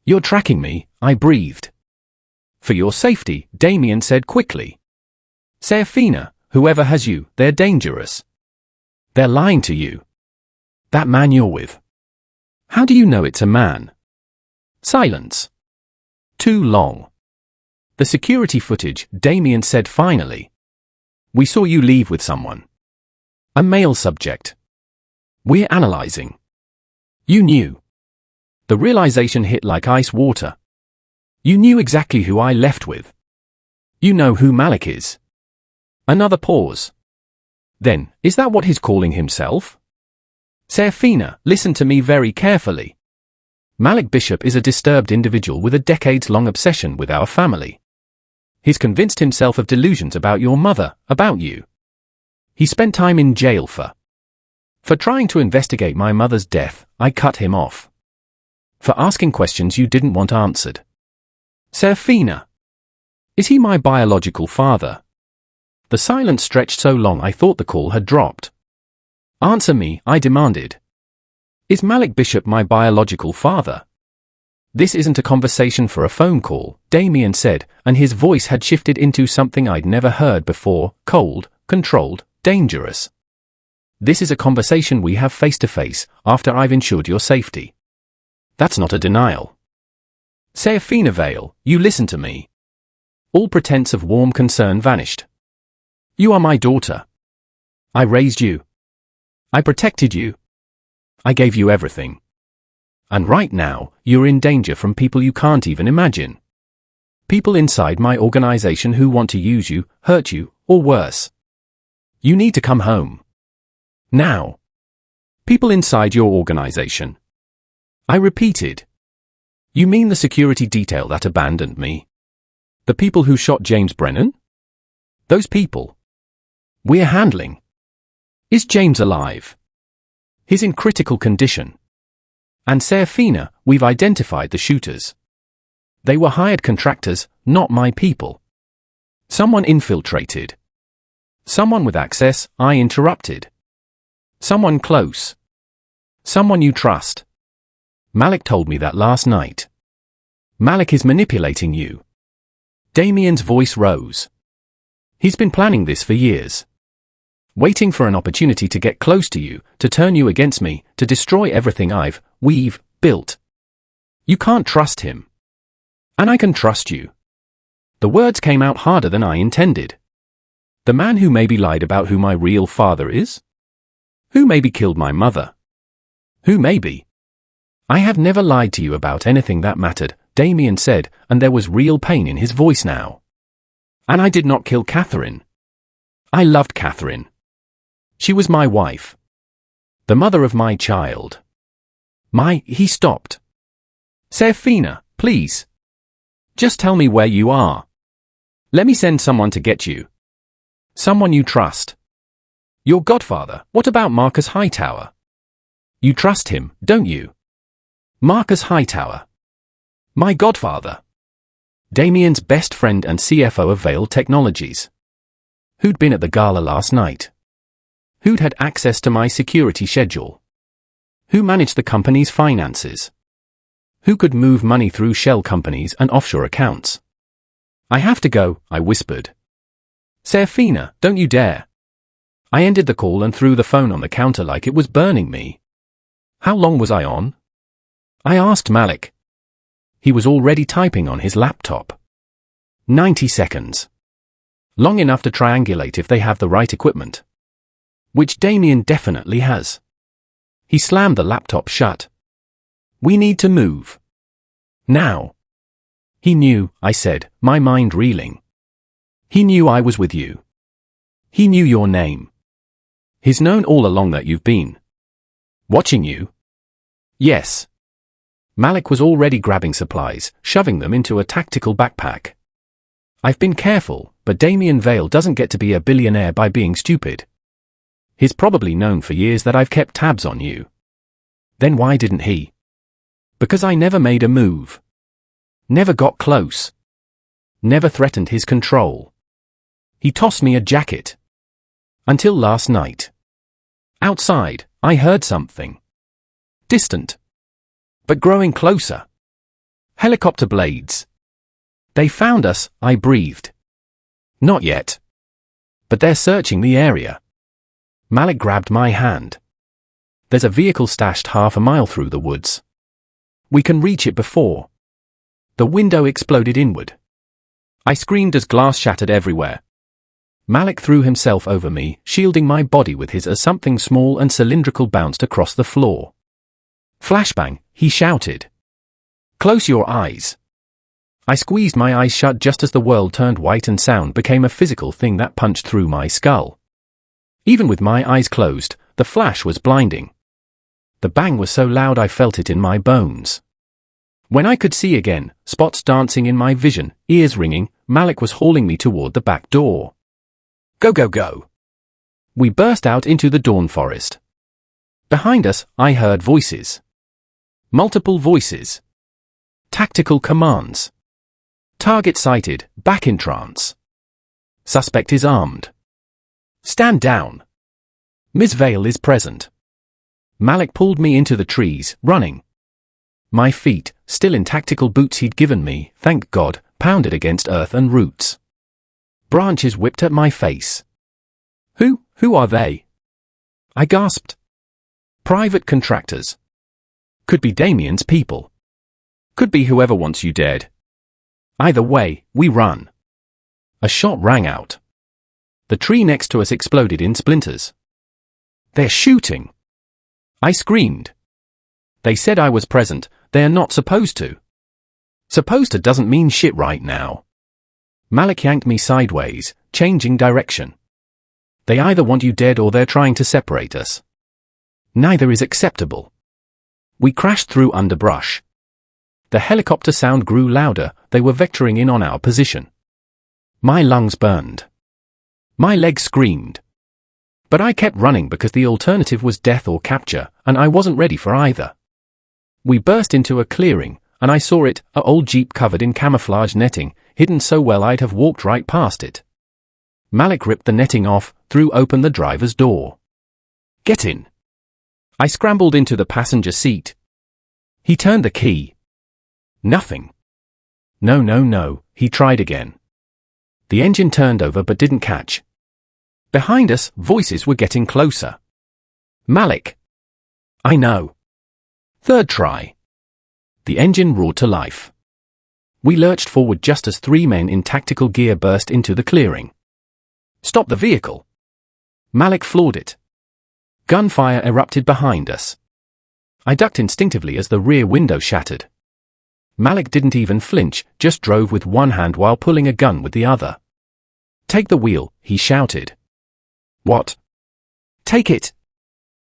You're tracking me, I breathed. For your safety, Damien said quickly. Seraphina, whoever has you, they're dangerous. They're lying to you. That man you're with. How do you know it's a man? Silence. Too long. The security footage, Damien said finally. We saw you leave with someone. A male subject. We're analyzing. You knew. The realization hit like ice water. You knew exactly who I left with. You know who Malik is. Another pause. Then, is that what he's calling himself? Seraphina, listen to me very carefully. Malik Bishop is a disturbed individual with a decades-long obsession with our family. He's convinced himself of delusions about your mother, about you. He spent time in jail for trying to investigate my mother's death. I cut him off. For asking questions you didn't want answered. Seraphina. Is he my biological father? The silence stretched so long I thought the call had dropped. Answer me, I demanded. Is Malik Bishop my biological father? This isn't a conversation for a phone call, Damien said, and his voice had shifted into something I'd never heard before, cold, controlled, dangerous. This is a conversation we have face to face, after I've ensured your safety. That's not a denial. Seraphina Vale, you listen to me. All pretense of warm concern vanished. You are my daughter. I raised you. I protected you. I gave you everything. And right now, you're in danger from people you can't even imagine. People inside my organization who want to use you, hurt you, or worse. You need to come home. Now. People inside your organization. I repeated. You mean the security detail that abandoned me? The people who shot James Brennan? Those people. We're handling. Is James alive? He's in critical condition. And Seraphina, we've identified the shooters. They were hired contractors, not my people. Someone infiltrated. Someone with access, I interrupted. Someone close. Someone you trust. Malik told me that last night. Malik is manipulating you. Damien's voice rose. He's been planning this for years. Waiting for an opportunity to get close to you, to turn you against me, to destroy everything we've built. You can't trust him. And I can trust you. The words came out harder than I intended. The man who maybe lied about who my real father is? Who maybe killed my mother? Who maybe? I have never lied to you about anything that mattered, Damien said, and there was real pain in his voice now. And I did not kill Catherine. I loved Catherine. She was my wife. The mother of my child. He stopped. Seraphina, please. Just tell me where you are. Let me send someone to get you. Someone you trust. Your godfather, what about Marcus Hightower? You trust him, don't you? Marcus Hightower. My godfather. Damien's best friend and CFO of Vale Technologies. Who'd been at the gala last night. Who'd had access to my security schedule. Who managed the company's finances? Who could move money through shell companies and offshore accounts? I have to go, I whispered. Seraphina, don't you dare. I ended the call and threw the phone on the counter like it was burning me. How long was I on? I asked Malik. He was already typing on his laptop. 90 seconds. Long enough to triangulate if they have the right equipment. Which Damien definitely has. He slammed the laptop shut. We need to move. Now. He knew, I said, my mind reeling. He knew I was with you. He knew your name. He's known all along that you've been watching you. Yes. Malik was already grabbing supplies, shoving them into a tactical backpack. I've been careful, but Damien Vale doesn't get to be a billionaire by being stupid. He's probably known for years that I've kept tabs on you. Then why didn't he? Because I never made a move. Never got close. Never threatened his control. He tossed me a jacket. Until last night. Outside, I heard something. Distant. But growing closer. Helicopter blades. They found us, I breathed. Not yet. But they're searching the area. Malik grabbed my hand. There's a vehicle stashed half a mile through the woods. We can reach it before. The window exploded inward. I screamed as glass shattered everywhere. Malik threw himself over me, shielding my body with his as something small and cylindrical bounced across the floor. Flashbang, he shouted. Close your eyes. I squeezed my eyes shut just as the world turned white and sound became a physical thing that punched through my skull. Even with my eyes closed, the flash was blinding. The bang was so loud I felt it in my bones. When I could see again, spots dancing in my vision, ears ringing, Malik was hauling me toward the back door. Go, go, go. We burst out into the dawn forest. Behind us, I heard voices. Multiple voices. Tactical commands. Target sighted, back in trance. Suspect is armed. Stand down. Miss Vale is present. Malik pulled me into the trees, running. My feet, still in tactical boots he'd given me, thank God, pounded against earth and roots. Branches whipped at my face. Who are they? I gasped. Private contractors. Could be Damien's people. Could be whoever wants you dead. Either way, we run. A shot rang out. The tree next to us exploded in splinters. They're shooting. I screamed. They said I was present, they're not supposed to. Supposed to doesn't mean shit right now. Malik yanked me sideways, changing direction. They either want you dead or they're trying to separate us. Neither is acceptable. We crashed through underbrush. The helicopter sound grew louder, they were vectoring in on our position. My lungs burned. My legs screamed. But I kept running because the alternative was death or capture, and I wasn't ready for either. We burst into a clearing, and I saw it, a old jeep covered in camouflage netting, hidden so well I'd have walked right past it. Malik ripped the netting off, threw open the driver's door. Get in. I scrambled into the passenger seat. He turned the key. Nothing. No, he tried again. The engine turned over but didn't catch. Behind us, voices were getting closer. Malik. I know. Third try. The engine roared to life. We lurched forward just as 3 men in tactical gear burst into the clearing. Stop the vehicle. Malik floored it. Gunfire erupted behind us. I ducked instinctively as the rear window shattered. Malik didn't even flinch, just drove with one hand while pulling a gun with the other. Take the wheel, he shouted. What? Take it.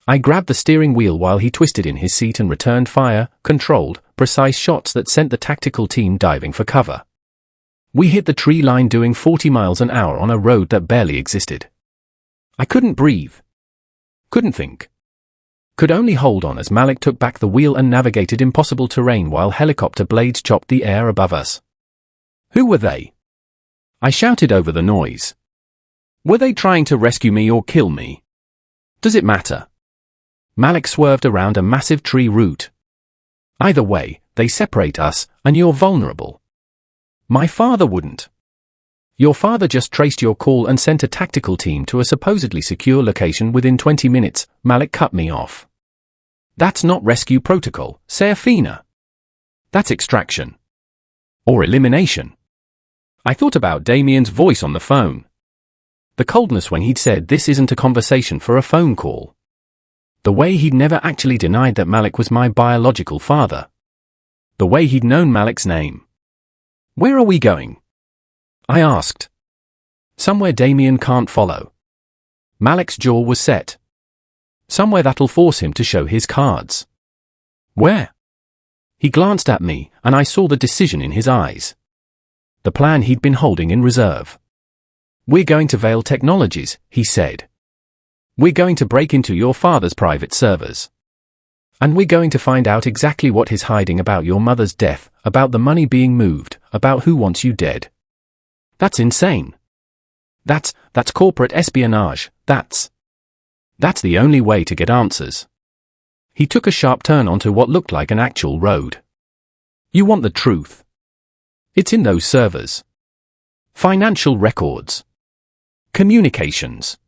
I grabbed the steering wheel while he twisted in his seat and returned fire, controlled, precise shots that sent the tactical team diving for cover. We hit the tree line doing 40 miles an hour on a road that barely existed. I couldn't breathe. Couldn't think. Could only hold on as Malik took back the wheel and navigated impossible terrain while helicopter blades chopped the air above us. Who were they? I shouted over the noise. Were they trying to rescue me or kill me? Does it matter? Malik swerved around a massive tree root. Either way, they separate us, and you're vulnerable. My father wouldn't. Your father just traced your call and sent a tactical team to a supposedly secure location within 20 minutes, Malik cut me off. That's not rescue protocol, Seraphina. That's extraction. Or elimination. I thought about Damien's voice on the phone. The coldness when he'd said this isn't a conversation for a phone call. The way he'd never actually denied that Malik was my biological father. The way he'd known Malik's name. Where are we going? I asked. Somewhere Damien can't follow. Malik's jaw was set. Somewhere that'll force him to show his cards. Where? He glanced at me, and I saw the decision in his eyes. The plan he'd been holding in reserve. We're going to Vale Technologies, he said. We're going to break into your father's private servers. And we're going to find out exactly what he's hiding about your mother's death, about the money being moved, about who wants you dead. That's insane. That's corporate espionage, that's the only way to get answers. He took a sharp turn onto what looked like an actual road. You want the truth. It's in those servers. Financial records. Communications.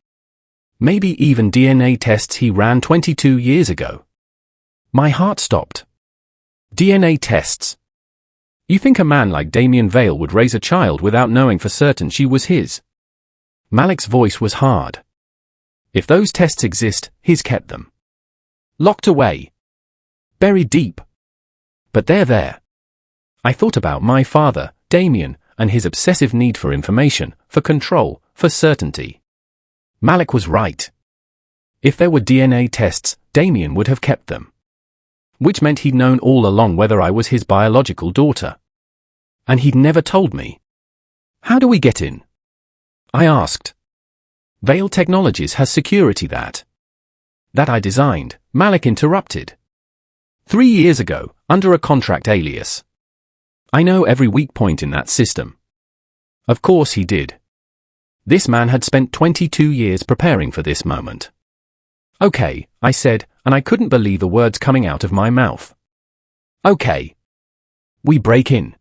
Maybe even DNA tests he ran 22 years ago. My heart stopped. DNA tests. You think a man like Damien Vale would raise a child without knowing for certain she was his? Malik's voice was hard. If those tests exist, he's kept them. Locked away. Buried deep. But they're there. I thought about my father, Damien, and his obsessive need for information, for control, for certainty. Malik was right. If there were DNA tests, Damien would have kept them. Which meant he'd known all along whether I was his biological daughter. And he'd never told me. How do we get in? I asked. Vale Technologies has security that I designed, Malik interrupted. 3 years ago, under a contract alias. I know every weak point in that system. Of course he did. This man had spent 22 years preparing for this moment. Okay, I said, and I couldn't believe the words coming out of my mouth. Okay. We break in.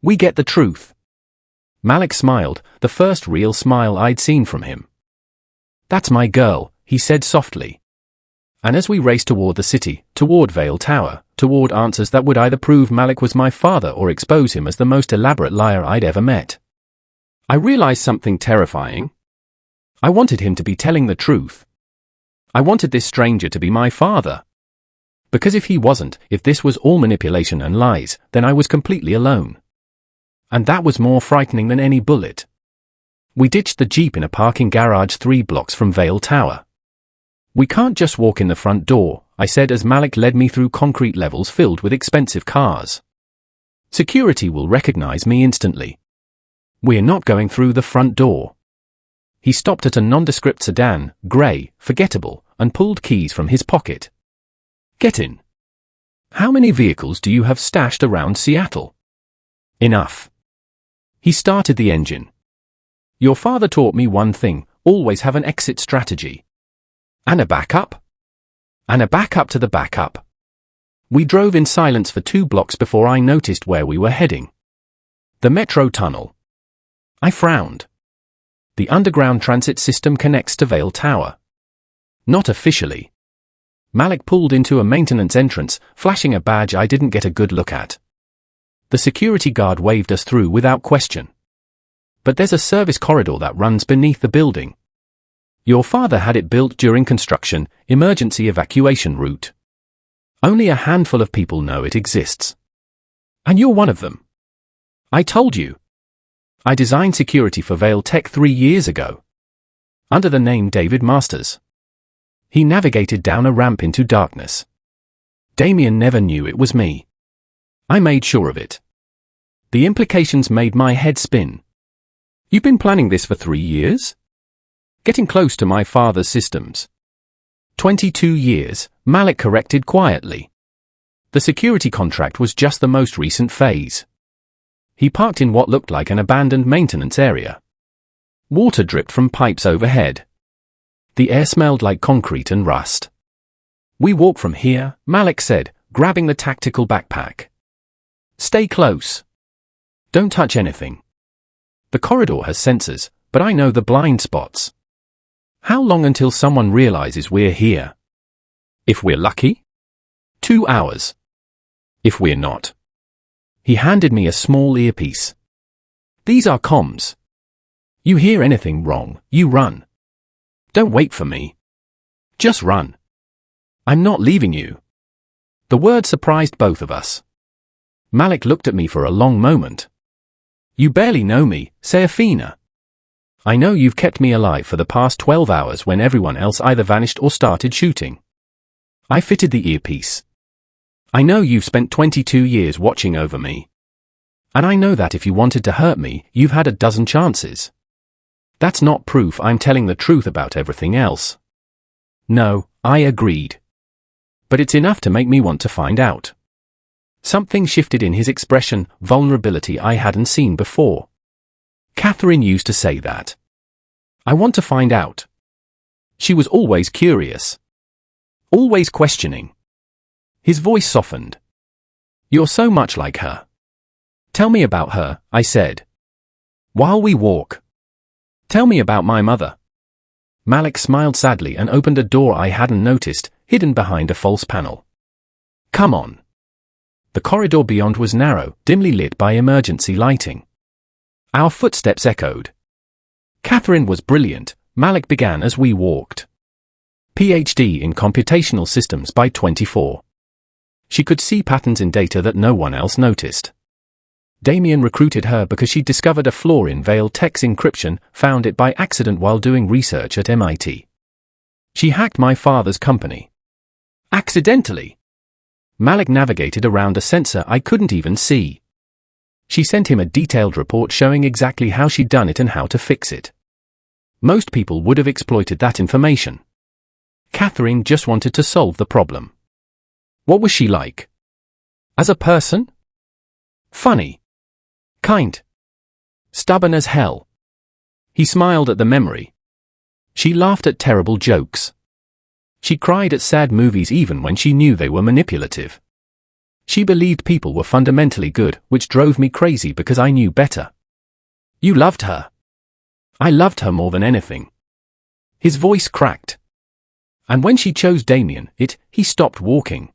We get the truth. Malik smiled, the first real smile I'd seen from him. That's my girl, he said softly. And as we raced toward the city, toward Vale Tower, toward answers that would either prove Malik was my father or expose him as the most elaborate liar I'd ever met, I realized something terrifying. I wanted him to be telling the truth. I wanted this stranger to be my father. Because if he wasn't, if this was all manipulation and lies, then I was completely alone. And that was more frightening than any bullet. We ditched the Jeep in a parking garage 3 blocks from Vale Tower. We can't just walk in the front door, I said as Malik led me through concrete levels filled with expensive cars. Security will recognize me instantly. We're not going through the front door. He stopped at a nondescript sedan, grey, forgettable, and pulled keys from his pocket. Get in. How many vehicles do you have stashed around Seattle? Enough. He started the engine. Your father taught me one thing, always have an exit strategy. And a backup? And a backup to the backup. We drove in silence for 2 blocks before I noticed where we were heading. The metro tunnel. I frowned. The underground transit system connects to Vale Tower. Not officially. Malik pulled into a maintenance entrance, flashing a badge I didn't get a good look at. The security guard waved us through without question. But there's a service corridor that runs beneath the building. Your father had it built during construction, emergency evacuation route. Only a handful of people know it exists. And you're one of them. I told you. I designed security for Vale Tech 3 years ago. Under the name David Masters. He navigated down a ramp into darkness. Damien never knew it was me. I made sure of it. The implications made my head spin. You've been planning this for 3 years? Getting close to my father's systems. 22 years, Malik corrected quietly. The security contract was just the most recent phase. He parked in what looked like an abandoned maintenance area. Water dripped from pipes overhead. The air smelled like concrete and rust. We walk from here, Malik said, grabbing the tactical backpack. Stay close. Don't touch anything. The corridor has sensors, but I know the blind spots. How long until someone realizes we're here? If we're lucky? 2 hours. If we're not. He handed me a small earpiece. These are comms. You hear anything wrong, you run. Don't wait for me. Just run. I'm not leaving you. The word surprised both of us. Malik looked at me for a long moment. You barely know me, Seraphina. I know you've kept me alive for the past 12 hours when everyone else either vanished or started shooting. I fitted the earpiece. I know you've spent 22 years watching over me. And I know that if you wanted to hurt me, you've had a dozen chances. That's not proof I'm telling the truth about everything else. No, I agreed. But it's enough to make me want to find out. Something shifted in his expression, vulnerability I hadn't seen before. Catherine used to say that. I want to find out. She was always curious. Always questioning. His voice softened. You're so much like her. Tell me about her, I said. While we walk. Tell me about my mother. Malik smiled sadly and opened a door I hadn't noticed, hidden behind a false panel. Come on. The corridor beyond was narrow, dimly lit by emergency lighting. Our footsteps echoed. Catherine was brilliant, Malik began as we walked. PhD in computational systems by 24. She could see patterns in data that no one else noticed. Damien recruited her because she discovered a flaw in Vale Tech's encryption, found it by accident while doing research at MIT. She hacked my father's company. Accidentally. Malik navigated around a sensor I couldn't even see. She sent him a detailed report showing exactly how she'd done it and how to fix it. Most people would have exploited that information. Catherine just wanted to solve the problem. What was she like? As a person? Funny. Kind. Stubborn as hell. He smiled at the memory. She laughed at terrible jokes. She cried at sad movies even when she knew they were manipulative. She believed people were fundamentally good, which drove me crazy because I knew better. You loved her. I loved her more than anything. His voice cracked. And when she chose Damien, he stopped walking.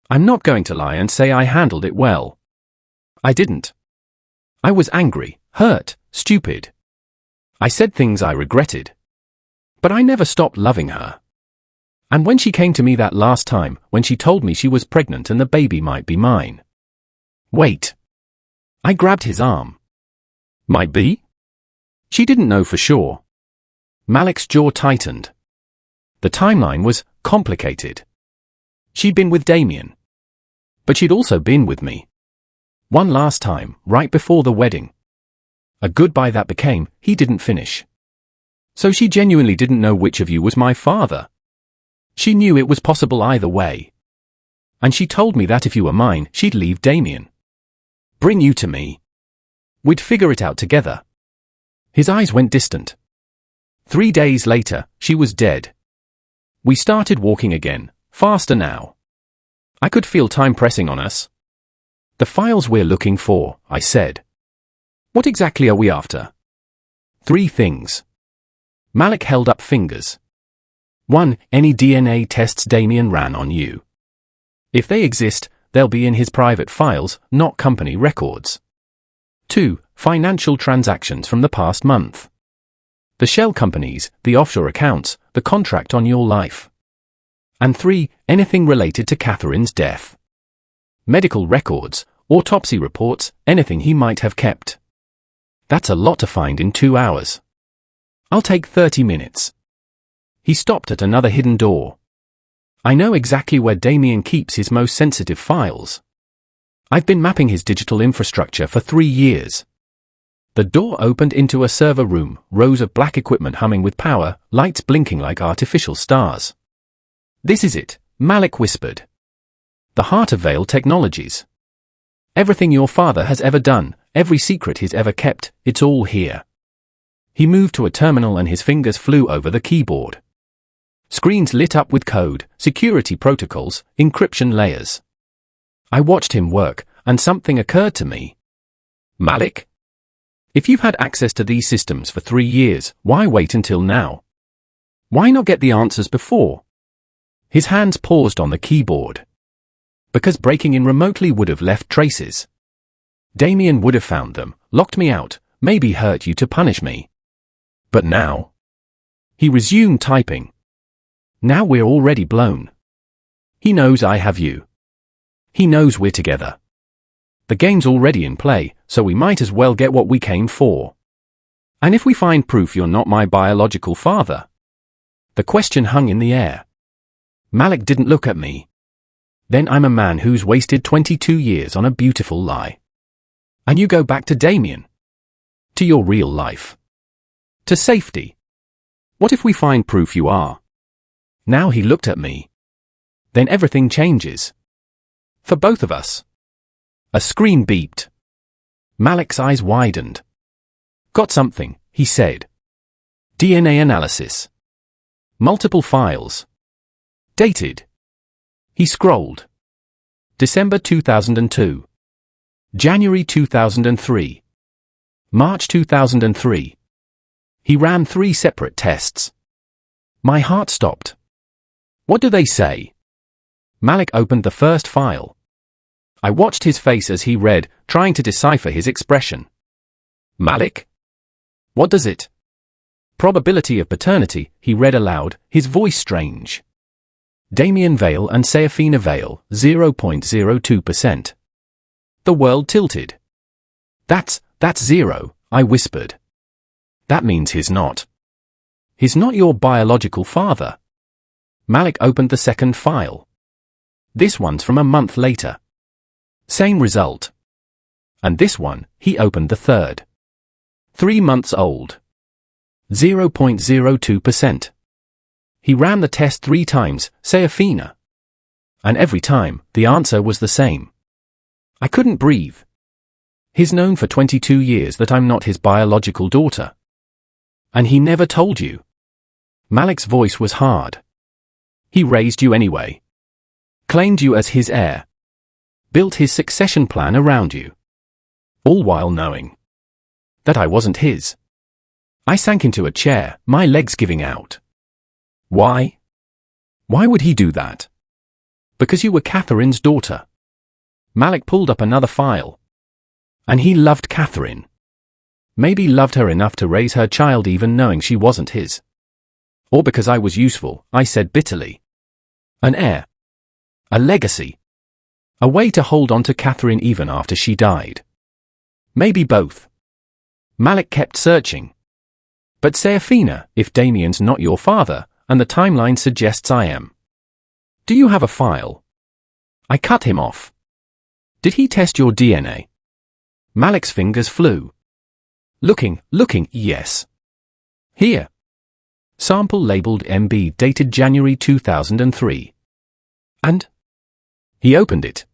I'm not going to lie and say I handled it well. I didn't. I was angry, hurt, stupid. I said things I regretted. But I never stopped loving her. And when she came to me that last time, when she told me she was pregnant and the baby might be mine. Wait. I grabbed his arm. Might be? She didn't know for sure. Malik's jaw tightened. The timeline was complicated. She'd been with Damien. But she'd also been with me. One last time, right before the wedding. A goodbye that became, he didn't finish. So she genuinely didn't know which of you was my father. She knew it was possible either way. And she told me that if you were mine, she'd leave Damien. Bring you to me. We'd figure it out together. His eyes went distant. 3 days later, she was dead. We started walking again, faster now. I could feel time pressing on us. The files we're looking for, I said. What exactly are we after? 3 things. Malik held up fingers. 1. Any DNA tests Damien ran on you. If they exist, they'll be in his private files, not company records. 2. Financial transactions from the past month. The shell companies, the offshore accounts, the contract on your life. And 3. Anything related to Catherine's death. Medical records, autopsy reports, anything he might have kept. That's a lot to find in 2 hours. I'll take 30 minutes. He stopped at another hidden door. I know exactly where Damien keeps his most sensitive files. I've been mapping his digital infrastructure for 3 years. The door opened into a server room, rows of black equipment humming with power, lights blinking like artificial stars. This is it, Malik whispered. The heart of Vale Technologies. Everything your father has ever done, every secret he's ever kept, it's all here. He moved to a terminal and his fingers flew over the keyboard. Screens lit up with code, security protocols, encryption layers. I watched him work, and something occurred to me. Malik? If you've had access to these systems for 3 years, why wait until now? Why not get the answers before? His hands paused on the keyboard. Because breaking in remotely would have left traces. Damien would have found them, locked me out, maybe hurt you to punish me. But now? He resumed typing. Now we're already blown. He knows I have you. He knows we're together. The game's already in play, so we might as well get what we came for. And if we find proof you're not my biological father? The question hung in the air. Malik didn't look at me. Then I'm a man who's wasted 22 years on a beautiful lie. And you go back to Damien. To your real life. To safety. What if we find proof you are? Now he looked at me. Then everything changes. For both of us. A screen beeped. Malik's eyes widened. Got something, he said. DNA analysis. Multiple files. Dated. He scrolled. December 2002. January 2003. March 2003. He ran 3 separate tests. My heart stopped. What do they say? Malik opened the first file. I watched his face as he read, trying to decipher his expression. Malik? What does it? Probability of paternity, he read aloud, his voice strange. Damien Vale and Seraphina Vale, 0.02%. The world tilted. That's 0, I whispered. That means he's not. He's not your biological father. Malik opened the second file. This one's from a month later. Same result. And this one, he opened the third. 3 months old. 0.02%. He ran the test 3 times, Seraphina. And every time, the answer was the same. I couldn't breathe. He's known for 22 years that I'm not his biological daughter. And he never told you. Malik's voice was hard. He raised you anyway. Claimed you as his heir. Built his succession plan around you. All while knowing that I wasn't his. I sank into a chair, my legs giving out. Why? Why would he do that? Because you were Catherine's daughter. Malik pulled up another file. And he loved Catherine. Maybe loved her enough to raise her child even knowing she wasn't his. Or because I was useful, I said bitterly. An heir. A legacy. A way to hold on to Catherine even after she died. Maybe both. Malik kept searching. But Seraphina, if Damien's not your father, and the timeline suggests I am. Do you have a file? I cut him off. Did he test your DNA? Malik's fingers flew. Looking, yes. Here. Sample labeled MB dated January 2003. And? He opened it.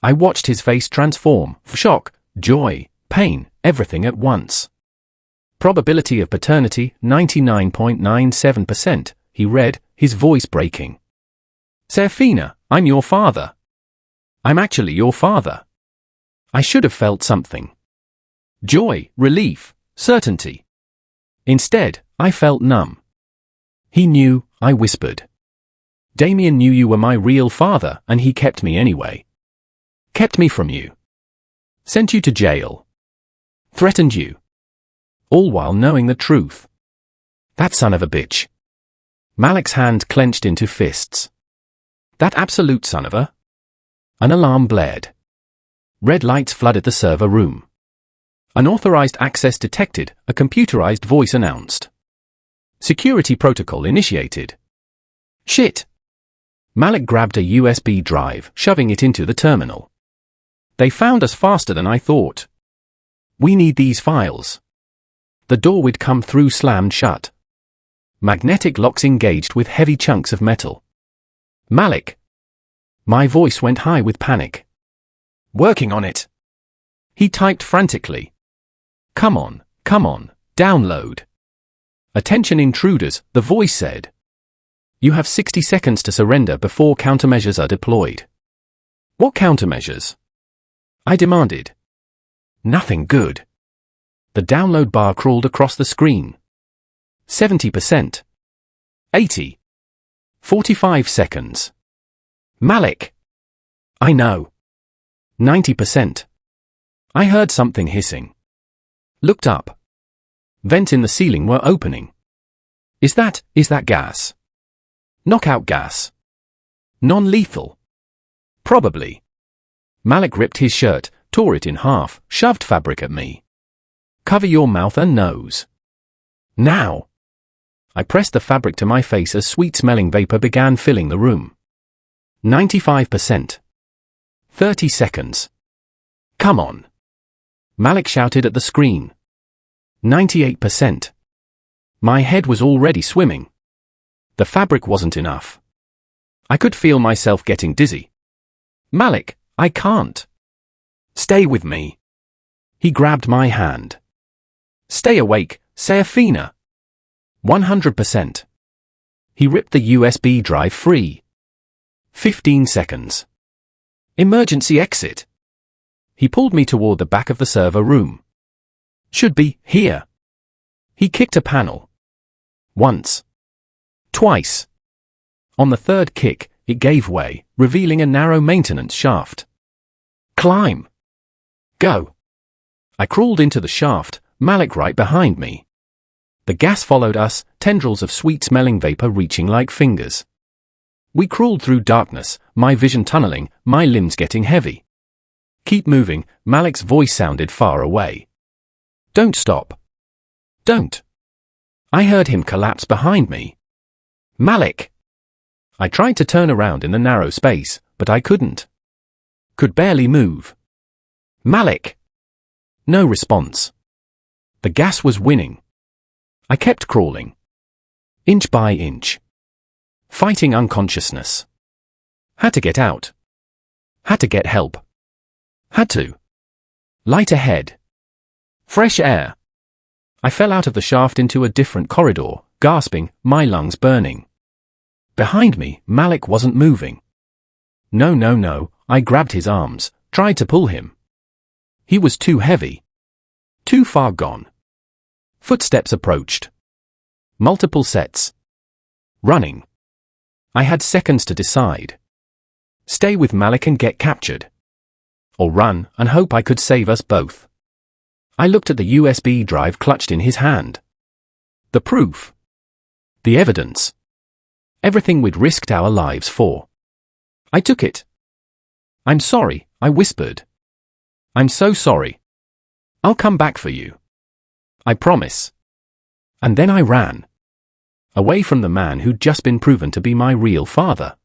I watched his face transform, shock, joy, pain, everything at once. Probability of paternity, 99.97%, he read, his voice breaking. Seraphina, I'm your father. I'm actually your father. I should have felt something. Joy, relief, certainty. Instead, I felt numb. He knew, I whispered. Damien knew you were my real father, and he kept me anyway. Kept me from you. Sent you to jail. Threatened you. All while knowing the truth. That son of a bitch. Malik's hand clenched into fists. That absolute son of a... An alarm blared. Red lights flooded the server room. Unauthorized access detected, a computerized voice announced. Security protocol initiated. Shit. Malik grabbed a USB drive, shoving it into the terminal. They found us faster than I thought. We need these files. The door we'd come through slammed shut. Magnetic locks engaged with heavy chunks of metal. Malik. My voice went high with panic. Working on it. He typed frantically. Come on, download. Attention intruders, the voice said. You have 60 seconds to surrender before countermeasures are deployed. What countermeasures? I demanded. Nothing good. The download bar crawled across the screen. 70%. 80. 45 seconds. Malik. I know. 90%. I heard something hissing. Looked up. Vents in the ceiling were opening. Is that gas? Knockout gas. Non-lethal. Probably. Malik ripped his shirt, tore it in half, shoved fabric at me. Cover your mouth and nose. Now. I pressed the fabric to my face as sweet-smelling vapor began filling the room. 95%. 30 seconds. Come on. Malik shouted at the screen. 98%. My head was already swimming. The fabric wasn't enough. I could feel myself getting dizzy. Malik, I can't. Stay with me. He grabbed my hand. Stay awake, Seraphina. 100%. He ripped the USB drive free. 15 seconds. Emergency exit. He pulled me toward the back of the server room. Should be here. He kicked a panel. Once. Twice. On the third kick, it gave way, revealing a narrow maintenance shaft. Climb. Go. I crawled into the shaft, Malik right behind me. The gas followed us, tendrils of sweet-smelling vapor reaching like fingers. We crawled through darkness, my vision tunneling, my limbs getting heavy. Keep moving, Malik's voice sounded far away. Don't stop. Don't. I heard him collapse behind me. Malik! I tried to turn around in the narrow space, but I couldn't. Could barely move. Malik! No response. The gas was winning. I kept crawling. Inch by inch. Fighting unconsciousness. Had to get out. Had to get help. Had to. Light ahead. Fresh air. I fell out of the shaft into a different corridor, gasping, my lungs burning. Behind me, Malik wasn't moving. No, I grabbed his arms, tried to pull him. He was too heavy. Too far gone. Footsteps approached. Multiple sets. Running. I had seconds to decide. Stay with Malik and get captured. Or run and hope I could save us both. I looked at the USB drive clutched in his hand. The proof. The evidence. Everything we'd risked our lives for. I took it. I'm sorry, I whispered. I'm so sorry. I'll come back for you. I promise. And then I ran. Away from the man who'd just been proven to be my real father.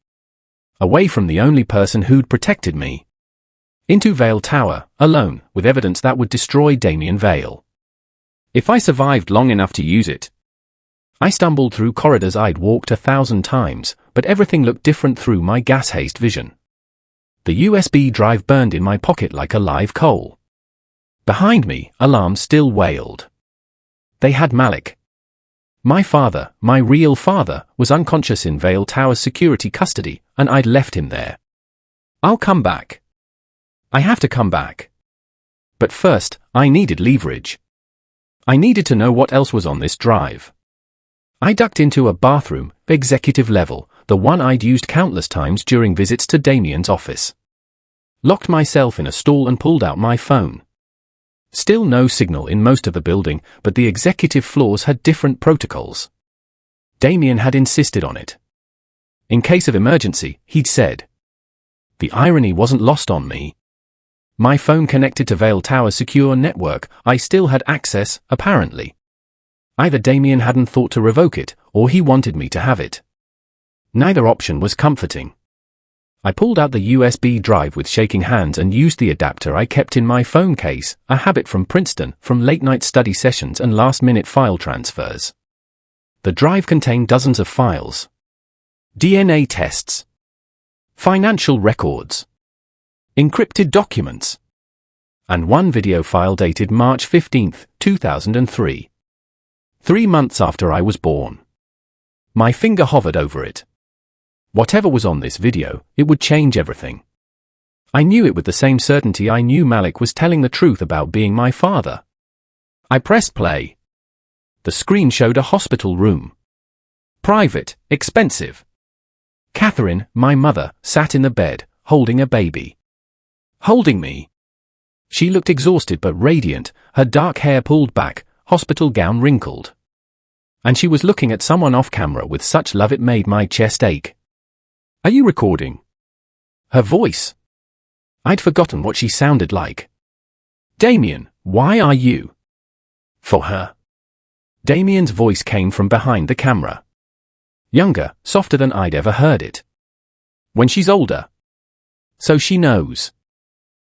Away from the only person who'd protected me. Into Vale Tower, alone, with evidence that would destroy Damien Vale. If I survived long enough to use it. I stumbled through corridors I'd walked 1,000 times, but everything looked different through my gas-hazed vision. The USB drive burned in my pocket like a live coal. Behind me, alarms still wailed. They had Malik. My father, my real father, was unconscious in Vale Tower's security custody, and I'd left him there. I'll come back. I have to come back. But first, I needed leverage. I needed to know what else was on this drive. I ducked into a bathroom, executive level, the one I'd used countless times during visits to Damien's office. Locked myself in a stall and pulled out my phone. Still no signal in most of the building, but the executive floors had different protocols. Damien had insisted on it. In case of emergency, he'd said. The irony wasn't lost on me. My phone connected to Vale Tower's secure network, I still had access, apparently. Either Damien hadn't thought to revoke it, or he wanted me to have it. Neither option was comforting. I pulled out the USB drive with shaking hands and used the adapter I kept in my phone case, a habit from Princeton, from late-night study sessions and last-minute file transfers. The drive contained dozens of files. DNA tests. Financial records. Encrypted documents. And one video file dated March 15, 2003. 3 months after I was born. My finger hovered over it. Whatever was on this video, it would change everything. I knew it with the same certainty I knew Malik was telling the truth about being my father. I pressed play. The screen showed a hospital room. Private, expensive. Catherine, my mother, sat in the bed, holding a baby. Holding me. She looked exhausted but radiant, her dark hair pulled back, hospital gown wrinkled. And she was looking at someone off camera with such love it made my chest ache. Are you recording? Her voice. I'd forgotten what she sounded like. Damien, why are you? For her. Damien's voice came from behind the camera. Younger, softer than I'd ever heard it. When she's older. So she knows.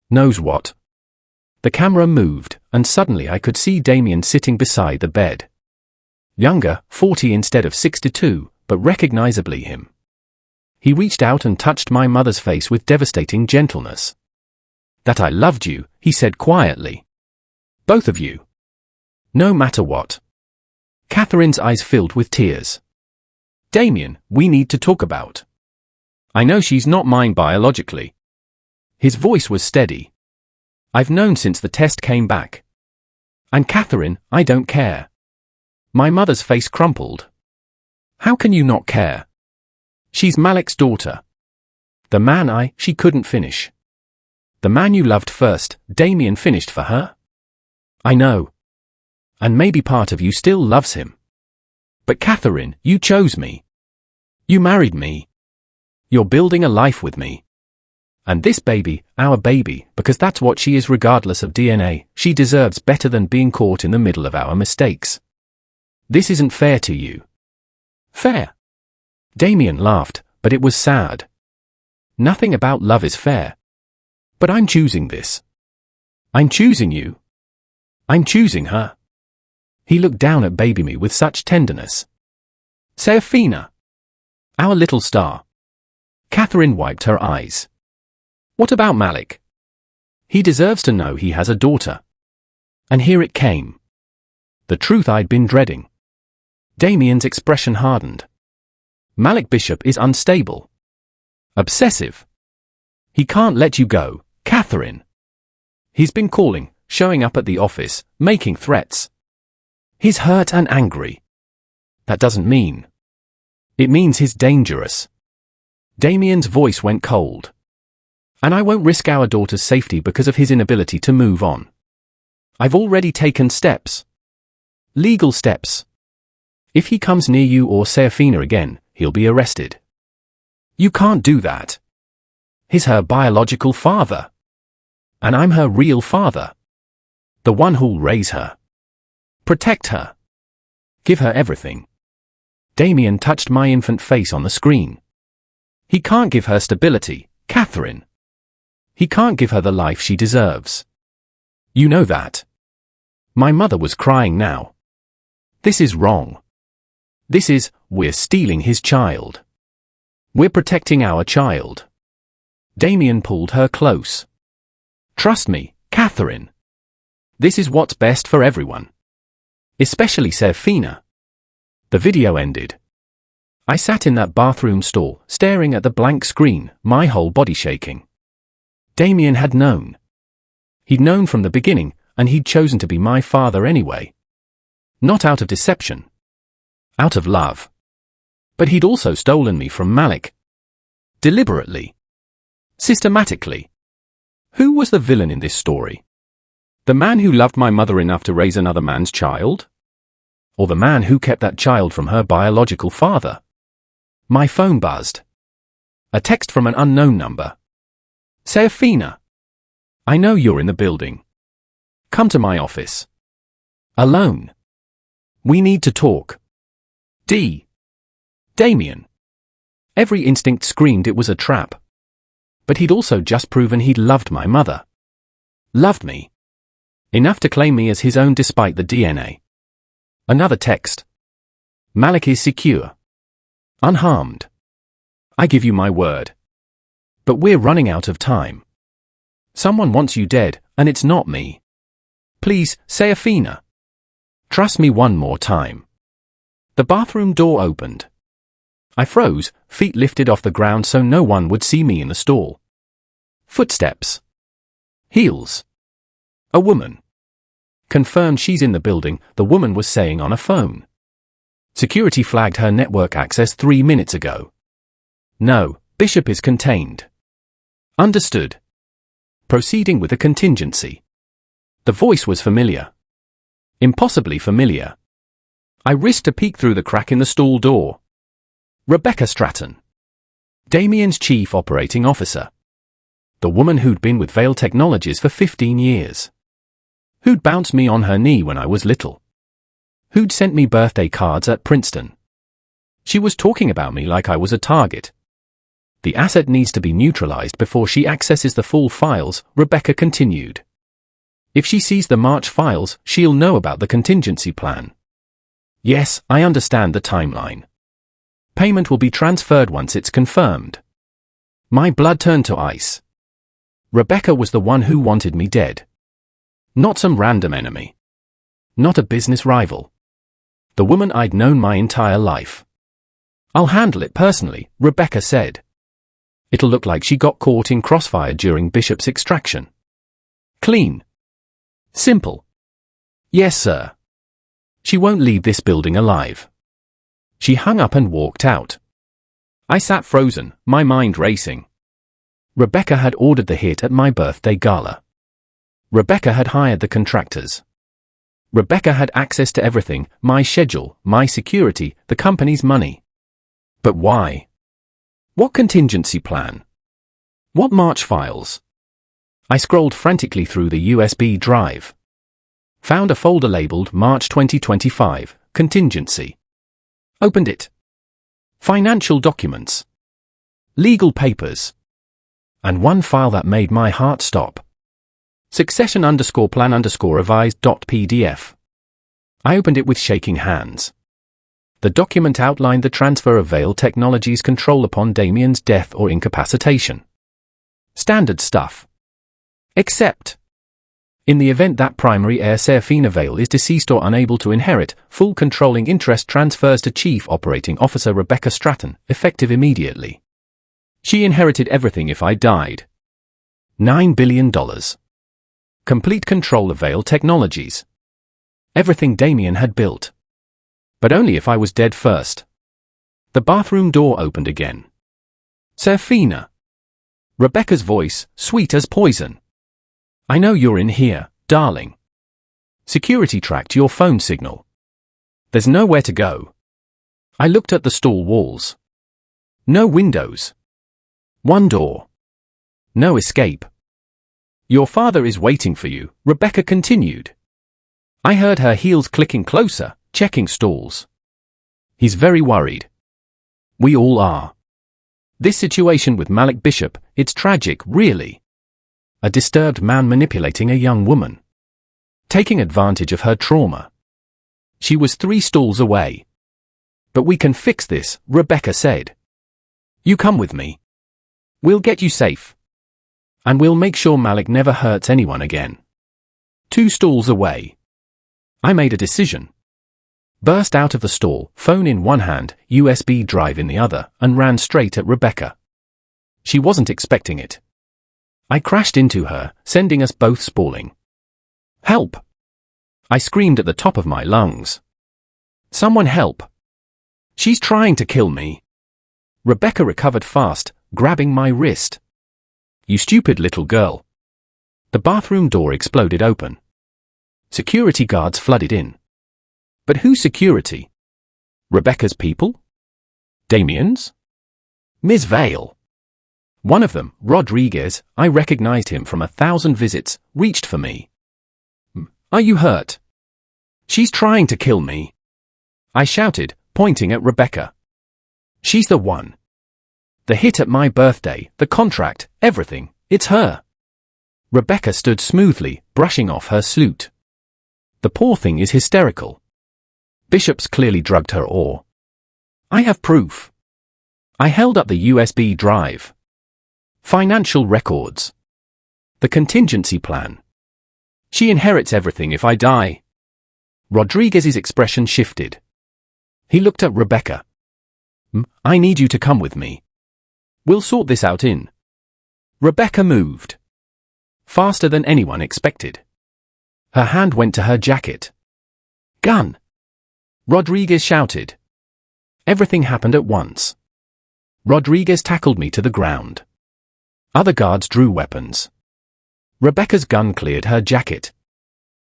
Knows what? The camera moved, and suddenly I could see Damien sitting beside the bed. Younger, 40 instead of 62, but recognizably him. He reached out and touched my mother's face with devastating gentleness. That I loved you, he said quietly. Both of you. No matter what. Catherine's eyes filled with tears. Damien, we need to talk about. I know she's not mine biologically. His voice was steady. I've known since the test came back. And Catherine, I don't care. My mother's face crumpled. How can you not care? She's Malik's daughter. The man she couldn't finish. The man you loved first, Damien finished for her? I know. And maybe part of you still loves him. But Catherine, you chose me. You married me. You're building a life with me. And this baby, our baby, because that's what she is regardless of DNA, she deserves better than being caught in the middle of our mistakes. This isn't fair to you. Fair? Damien laughed, but it was sad. Nothing about love is fair. But I'm choosing this. I'm choosing you. I'm choosing her. He looked down at baby me with such tenderness. Seraphina. Our little star. Catherine wiped her eyes. What about Malik? He deserves to know he has a daughter. And here it came. The truth I'd been dreading. Damien's expression hardened. Malik Bishop is unstable. Obsessive. He can't let you go, Catherine. He's been calling, showing up at the office, making threats. He's hurt and angry. That doesn't mean. It means he's dangerous. Damien's voice went cold. And I won't risk our daughter's safety because of his inability to move on. I've already taken steps. Legal steps. If he comes near you or Seraphina again, he'll be arrested. You can't do that. He's her biological father. And I'm her real father. The one who'll raise her. Protect her. Give her everything. Damien touched my infant face on the screen. He can't give her stability, Catherine. He can't give her the life she deserves. You know that. My mother was crying now. This is wrong. We're stealing his child. We're protecting our child. Damien pulled her close. Trust me, Catherine. This is what's best for everyone. Especially Seraphina. The video ended. I sat in that bathroom stall, staring at the blank screen, my whole body shaking. Damien had known. He'd known from the beginning, and he'd chosen to be my father anyway. Not out of deception. Out of love. But he'd also stolen me from Malik. Deliberately. Systematically. Who was the villain in this story? The man who loved my mother enough to raise another man's child? Or the man who kept that child from her biological father? My phone buzzed. A text from an unknown number. Seraphina. I know you're in the building. Come to my office. Alone. We need to talk. Damien. Every instinct screamed it was a trap. But he'd also just proven he'd loved my mother. Loved me. Enough to claim me as his own despite the DNA. Another text. Malik is secure. Unharmed. I give you my word. But we're running out of time. Someone wants you dead, and it's not me. Please, Seraphina. Trust me one more time. The bathroom door opened. I froze, feet lifted off the ground so no one would see me in the stall. Footsteps. Heels. A woman. Confirmed she's in the building, the woman was saying on a phone. Security flagged her network access 3 minutes ago. No, Bishop is contained. Understood. Proceeding with a contingency. The voice was familiar. Impossibly familiar. I risked a peek through the crack in the stall door. Rebecca Stratton. Damien's chief operating officer. The woman who'd been with Vale Technologies for 15 years. Who'd bounced me on her knee when I was little. Who'd sent me birthday cards at Princeton. She was talking about me like I was a target. The asset needs to be neutralized before she accesses the full files, Rebecca continued. If she sees the March files, she'll know about the contingency plan. Yes, I understand the timeline. Payment will be transferred once it's confirmed. My blood turned to ice. Rebecca was the one who wanted me dead. Not some random enemy. Not a business rival. The woman I'd known my entire life. I'll handle it personally, Rebecca said. It'll look like she got caught in crossfire during Bishop's extraction. Clean. Simple. Yes, sir. She won't leave this building alive. She hung up and walked out. I sat frozen, my mind racing. Rebecca had ordered the hit at my birthday gala. Rebecca had hired the contractors. Rebecca had access to everything, my schedule, my security, the company's money. But why? What contingency plan? What March files? I scrolled frantically through the USB drive. Found a folder labeled March 2025, Contingency. Opened it. Financial documents. Legal papers. And one file that made my heart stop. Succession_plan_revised.pdf. I opened it with shaking hands. The document outlined the transfer of Vale Technologies' control upon Damien's death or incapacitation. Standard stuff. Except, in the event that primary heir Seraphina Vale is deceased or unable to inherit, full controlling interest transfers to Chief Operating Officer Rebecca Stratton, effective immediately. She inherited everything if I died. $9 billion. Complete control of Vale Technologies. Everything Damien had built. But only if I was dead first. The bathroom door opened again. Seraphina. Rebecca's voice, sweet as poison. I know you're in here, darling. Security tracked your phone signal. There's nowhere to go. I looked at the stall walls. No windows. One door. No escape. Your father is waiting for you, Rebecca continued. I heard her heels clicking closer, checking stalls. He's very worried. We all are. This situation with Malik Bishop, it's tragic, really. A disturbed man manipulating a young woman. Taking advantage of her trauma. She was 3 stalls away. But we can fix this, Rebecca said. You come with me. We'll get you safe. And we'll make sure Malik never hurts anyone again. 2 stalls away. I made a decision. Burst out of the stall, phone in one hand, USB drive in the other, and ran straight at Rebecca. She wasn't expecting it. I crashed into her, sending us both sprawling. Help! I screamed at the top of my lungs. Someone help! She's trying to kill me. Rebecca recovered fast, grabbing my wrist. You stupid little girl. The bathroom door exploded open. Security guards flooded in. But whose security? Rebecca's people? Damien's? Ms. Vale. One of them, Rodriguez, I recognized him from 1,000 visits, reached for me. Are you hurt? She's trying to kill me. I shouted, pointing at Rebecca. She's the one. The hit at my birthday, the contract, everything, it's her. Rebecca stood smoothly, brushing off her suit. The poor thing is hysterical. Bishop's clearly drugged her or. I have proof. I held up the USB drive. Financial records. The contingency plan. She inherits everything if I die. Rodriguez's expression shifted. He looked at Rebecca. I need you to come with me. We'll sort this out in. Rebecca moved. Faster than anyone expected. Her hand went to her jacket. Gun! Rodriguez shouted. Everything happened at once. Rodriguez tackled me to the ground. Other guards drew weapons. Rebecca's gun cleared her jacket.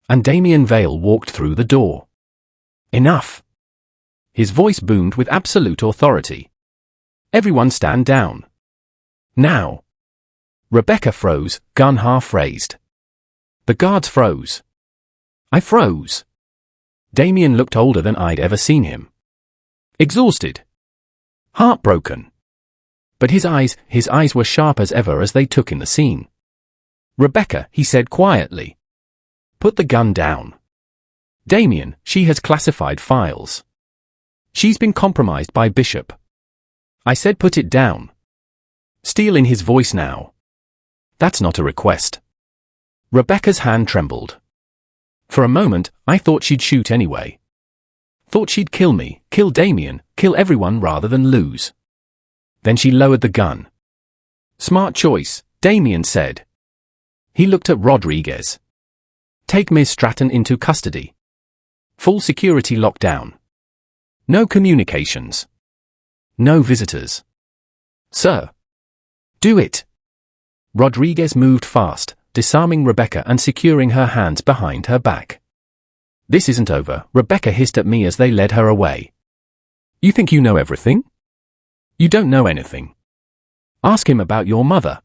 And Damien Vale walked through the door. Enough! His voice boomed with absolute authority. Everyone stand down. Now! Rebecca froze, gun half raised. The guards froze. I froze. Damien looked older than I'd ever seen him. Exhausted. Heartbroken. But his eyes were sharp as ever as they took in the scene. Rebecca, he said quietly. Put the gun down. Damien, she has classified files. She's been compromised by Bishop. I said put it down. Steel in his voice now. That's not a request. Rebecca's hand trembled. For a moment, I thought she'd shoot anyway. Thought she'd kill me, kill Damien, kill everyone rather than lose. Then she lowered the gun. Smart choice, Damien said. He looked at Rodriguez. Take Ms. Stratton into custody. Full security lockdown. No communications. No visitors. Sir. Do it. Rodriguez moved fast, disarming Rebecca and securing her hands behind her back. This isn't over, Rebecca hissed at me as they led her away. You think you know everything? You don't know anything. Ask him about your mother.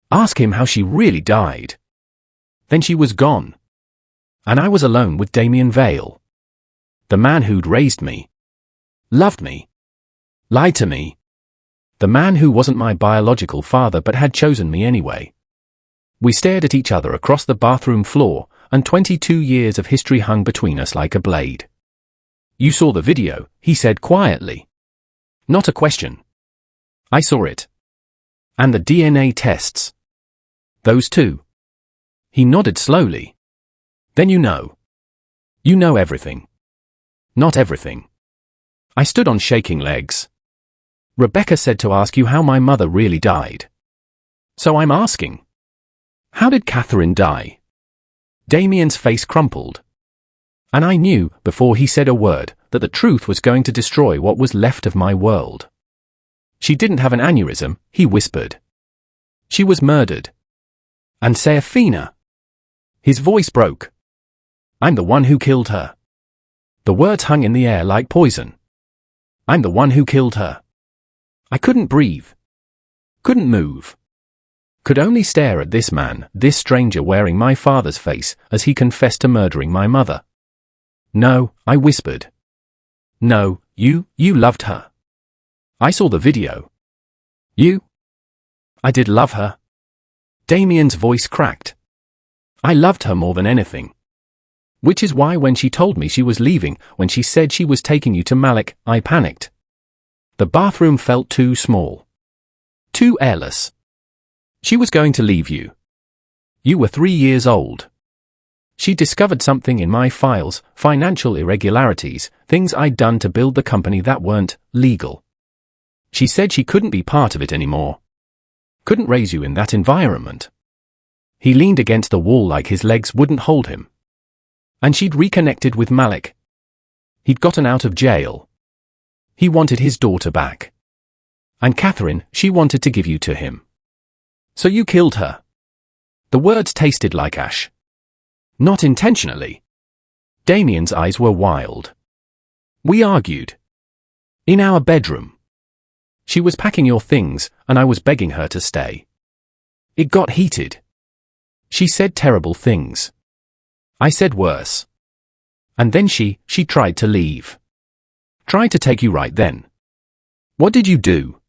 Ask him how she really died. Then she was gone. And I was alone with Damien Vale. The man who'd raised me. Loved me. Lied to me. The man who wasn't my biological father but had chosen me anyway. We stared at each other across the bathroom floor, and 22 years of history hung between us like a blade. You saw the video, he said quietly. Not a question. I saw it. And the DNA tests. Those two. He nodded slowly. Then you know. You know everything. Not everything. I stood on shaking legs. Rebecca said to ask you how my mother really died. So I'm asking. How did Catherine die? Damien's face crumpled. And I knew, before he said a word, that the truth was going to destroy what was left of my world. She didn't have an aneurysm, he whispered. She was murdered. And Seraphina. His voice broke. I'm the one who killed her. The words hung in the air like poison. I'm the one who killed her. I couldn't breathe. Couldn't move. Could only stare at this man, this stranger wearing my father's face, as he confessed to murdering my mother. No, I whispered. No, you loved her. I saw the video. You? I did love her. Damien's voice cracked. I loved her more than anything. Which is why when she told me she was leaving, when she said she was taking you to Malik, I panicked. The bathroom felt too small. Too airless. She was going to leave you. You were 3 years old. She discovered something in my files, financial irregularities, things I'd done to build the company that weren't legal. She said she couldn't be part of it anymore. Couldn't raise you in that environment. He leaned against the wall like his legs wouldn't hold him. And she'd reconnected with Malik. He'd gotten out of jail. He wanted his daughter back. And Catherine, she wanted to give you to him. So you killed her. The words tasted like ash. Not intentionally. Damien's eyes were wild. We argued. In our bedroom. She was packing your things, and I was begging her to stay. It got heated. She said terrible things. I said worse. And then she tried to leave. Tried to take you right then. What did you do?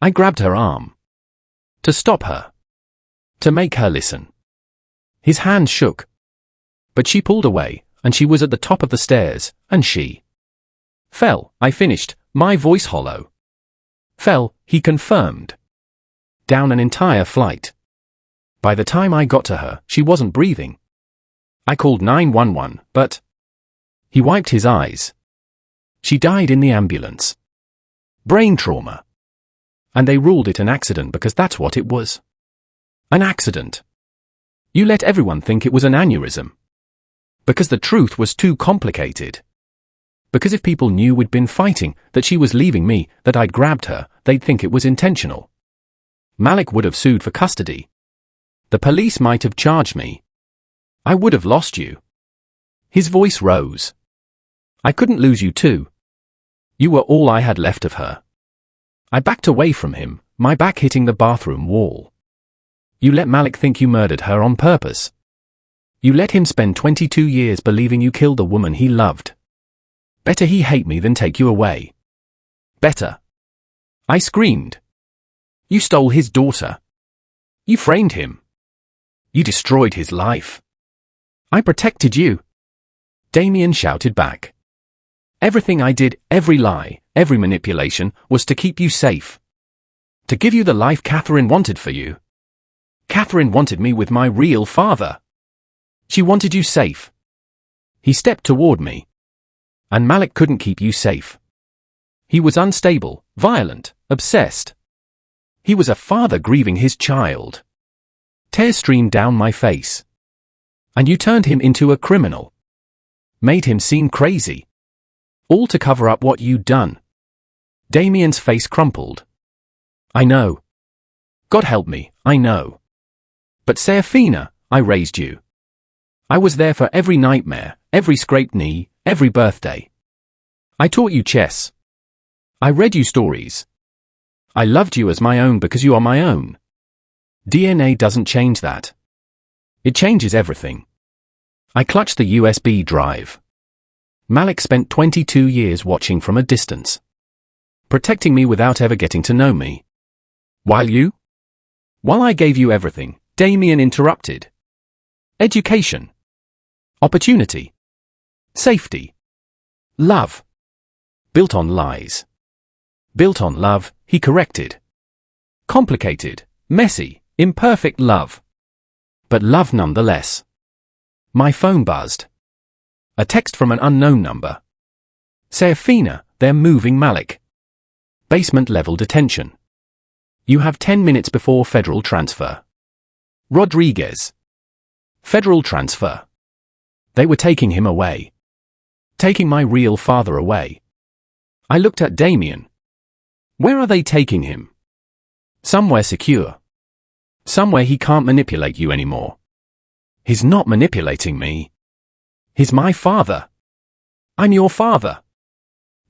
I grabbed her arm. To stop her. To make her listen. His hand shook. But she pulled away, and she was at the top of the stairs, and she fell, I finished, my voice hollow. Fell, he confirmed. Down an entire flight. By the time I got to her, she wasn't breathing. I called 911, but... He wiped his eyes. She died in the ambulance. Brain trauma. And they ruled it an accident because that's what it was. An accident. You let everyone think it was an aneurysm. Because the truth was too complicated. Because if people knew we'd been fighting, that she was leaving me, that I'd grabbed her, they'd think it was intentional. Malik would have sued for custody. The police might have charged me. I would have lost you. His voice rose. I couldn't lose you too. You were all I had left of her. I backed away from him, my back hitting the bathroom wall. You let Malik think you murdered her on purpose. You let him spend 22 years believing you killed the woman he loved. Better he hate me than take you away. Better. I screamed. You stole his daughter. You framed him. You destroyed his life. I protected you. Damien shouted back. Everything I did, every lie, every manipulation, was to keep you safe. To give you the life Catherine wanted for you. Catherine wanted me with my real father. She wanted you safe. He stepped toward me. And Malik couldn't keep you safe. He was unstable, violent, obsessed. He was a father grieving his child. Tears streamed down my face. And you turned him into a criminal. Made him seem crazy. All to cover up what you'd done. Damien's face crumpled. I know. God help me, I know. But Seraphina, I raised you. I was there for every nightmare, every scraped knee, every birthday. I taught you chess. I read you stories. I loved you as my own because you are my own. DNA doesn't change that. It changes everything. I clutched the USB drive. Malik spent 22 years watching from a distance. Protecting me without ever getting to know me. While I gave you everything, Damien interrupted. Education. Opportunity. Safety. Love. Built on lies. Built on love, he corrected. Complicated, messy, imperfect love. But love nonetheless. My phone buzzed. A text from an unknown number. Seraphina, they're moving Malik. Basement level detention. You have 10 minutes before federal transfer. Rodriguez. Federal transfer. They were taking him away. Taking my real father away. I looked at Damien. Where are they taking him? Somewhere secure. Somewhere he can't manipulate you anymore. He's not manipulating me. He's my father. I'm your father.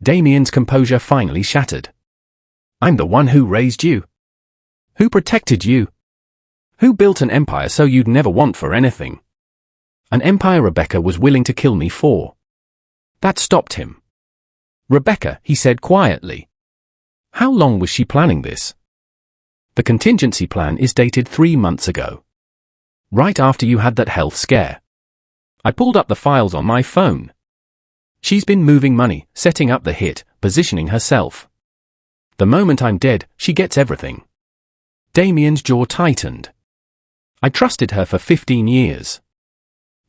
Damien's composure finally shattered. I'm the one who raised you. Who protected you. Who built an empire so you'd never want for anything. An empire Rebecca was willing to kill me for. That stopped him. Rebecca, he said quietly. How long was she planning this? The contingency plan is dated 3 months ago. Right after you had that health scare. I pulled up the files on my phone. She's been moving money, setting up the hit, positioning herself. The moment I'm dead, she gets everything. Damien's jaw tightened. I trusted her for 15 years.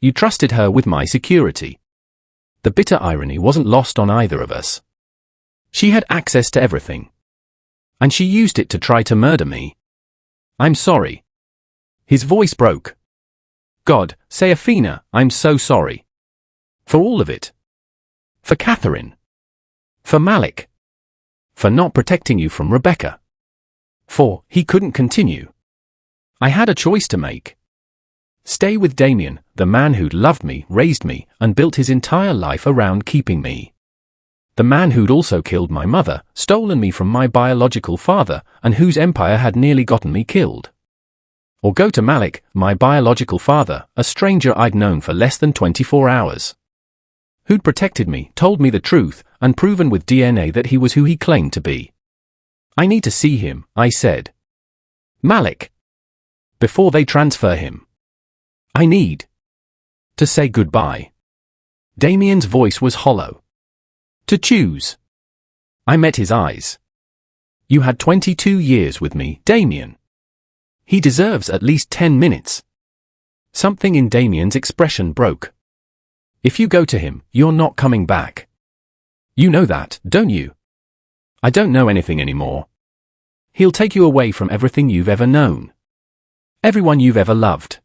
You trusted her with my security. The bitter irony wasn't lost on either of us. She had access to everything. And she used it to try to murder me. I'm sorry. His voice broke. God, Seraphina, I'm so sorry. For all of it. For Catherine. For Malik. For not protecting you from Rebecca. For, he couldn't continue. I had a choice to make. Stay with Damien, the man who'd loved me, raised me, and built his entire life around keeping me. The man who'd also killed my mother, stolen me from my biological father, and whose empire had nearly gotten me killed. Or go to Malik, my biological father, a stranger I'd known for less than 24 hours. Who'd protected me, told me the truth, and proven with DNA that he was who he claimed to be. I need to see him, I said. Malik. Before they transfer him. I need to say goodbye. Damien's voice was hollow. To choose. I met his eyes. You had 22 years with me, Damien. He deserves at least 10 minutes. Something in Damien's expression broke. If you go to him, you're not coming back. You know that, don't you? I don't know anything anymore. He'll take you away from everything you've ever known. Everyone you've ever loved.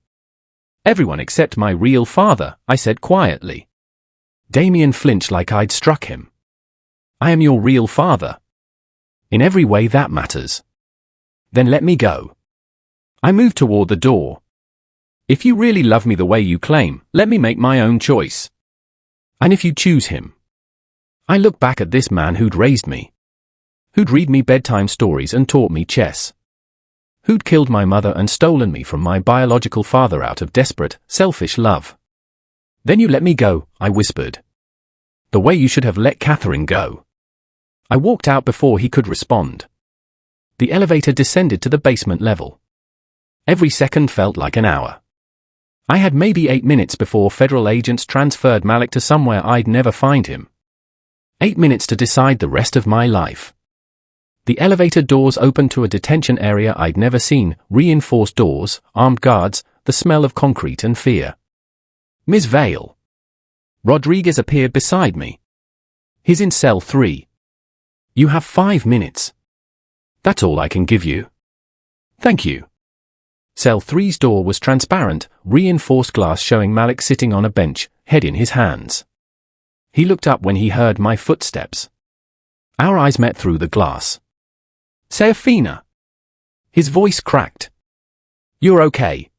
Everyone except my real father, I said quietly. Damien flinched like I'd struck him. I am your real father. In every way that matters. Then let me go. I moved toward the door. If you really love me the way you claim, let me make my own choice. And if you choose him. I looked back at this man who'd raised me. Who'd read me bedtime stories and taught me chess. Who'd killed my mother and stolen me from my biological father out of desperate, selfish love. Then you let me go, I whispered. The way you should have let Catherine go. I walked out before he could respond. The elevator descended to the basement level. Every second felt like an hour. I had maybe 8 minutes before federal agents transferred Malik to somewhere I'd never find him. 8 minutes to decide the rest of my life. The elevator doors opened to a detention area I'd never seen, reinforced doors, armed guards, the smell of concrete and fear. Ms. Vale. Rodriguez appeared beside me. He's in cell 3. You have 5 minutes. That's all I can give you. Thank you. Cell 3's door was transparent, reinforced glass showing Malik sitting on a bench, head in his hands. He looked up when he heard my footsteps. Our eyes met through the glass. Seraphina. His voice cracked. You're okay.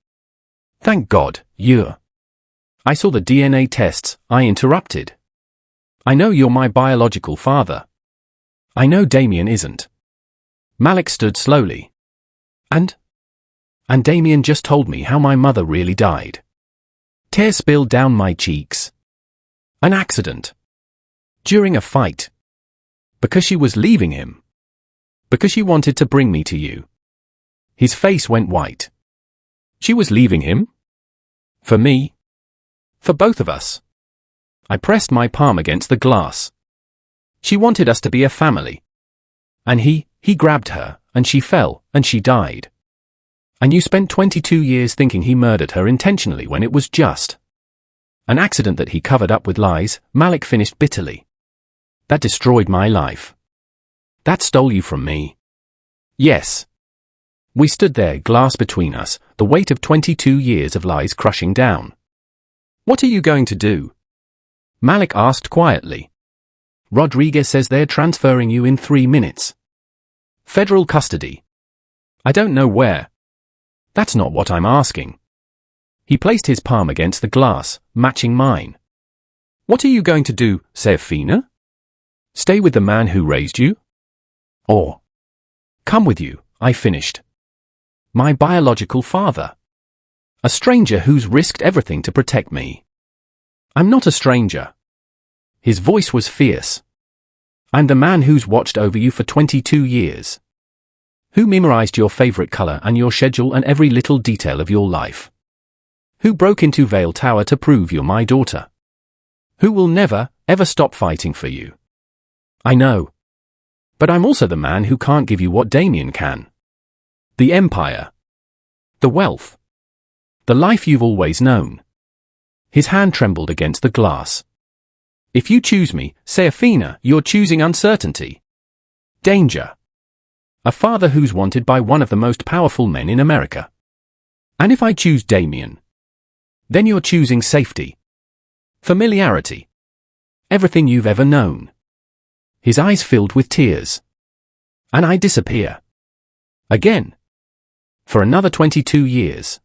Thank God, you're. I saw the DNA tests, I interrupted. I know you're my biological father. I know Damien isn't. Malik stood slowly. And Damien just told me how my mother really died. Tears spilled down my cheeks. An accident. During a fight. Because she was leaving him. Because she wanted to bring me to you. His face went white. She was leaving him? For me? For both of us. I pressed my palm against the glass. She wanted us to be a family. And he grabbed her, and she fell, and she died. And you spent 22 years thinking he murdered her intentionally when it was just an accident that he covered up with lies, Malik finished bitterly. That destroyed my life. That stole you from me. Yes. We stood there, glass between us, the weight of 22 years of lies crushing down. What are you going to do? Malik asked quietly. Rodriguez says they're transferring you in 3 minutes. Federal custody. I don't know where. That's not what I'm asking. He placed his palm against the glass, matching mine. What are you going to do, Seraphina? Stay with the man who raised you? Or come with you, I finished. My biological father. A stranger who's risked everything to protect me. I'm not a stranger. His voice was fierce. I'm the man who's watched over you for 22 years. Who memorized your favorite color and your schedule and every little detail of your life. Who broke into Vale Tower to prove you're my daughter. Who will never, ever stop fighting for you. I know. But I'm also the man who can't give you what Damien can. The empire. The wealth. The life you've always known. His hand trembled against the glass. If you choose me, Seraphina, you're choosing uncertainty. Danger. A father who's wanted by one of the most powerful men in America. And if I choose Damien, then you're choosing safety. Familiarity. Everything you've ever known. His eyes filled with tears. And I disappear. Again. For another 22 years.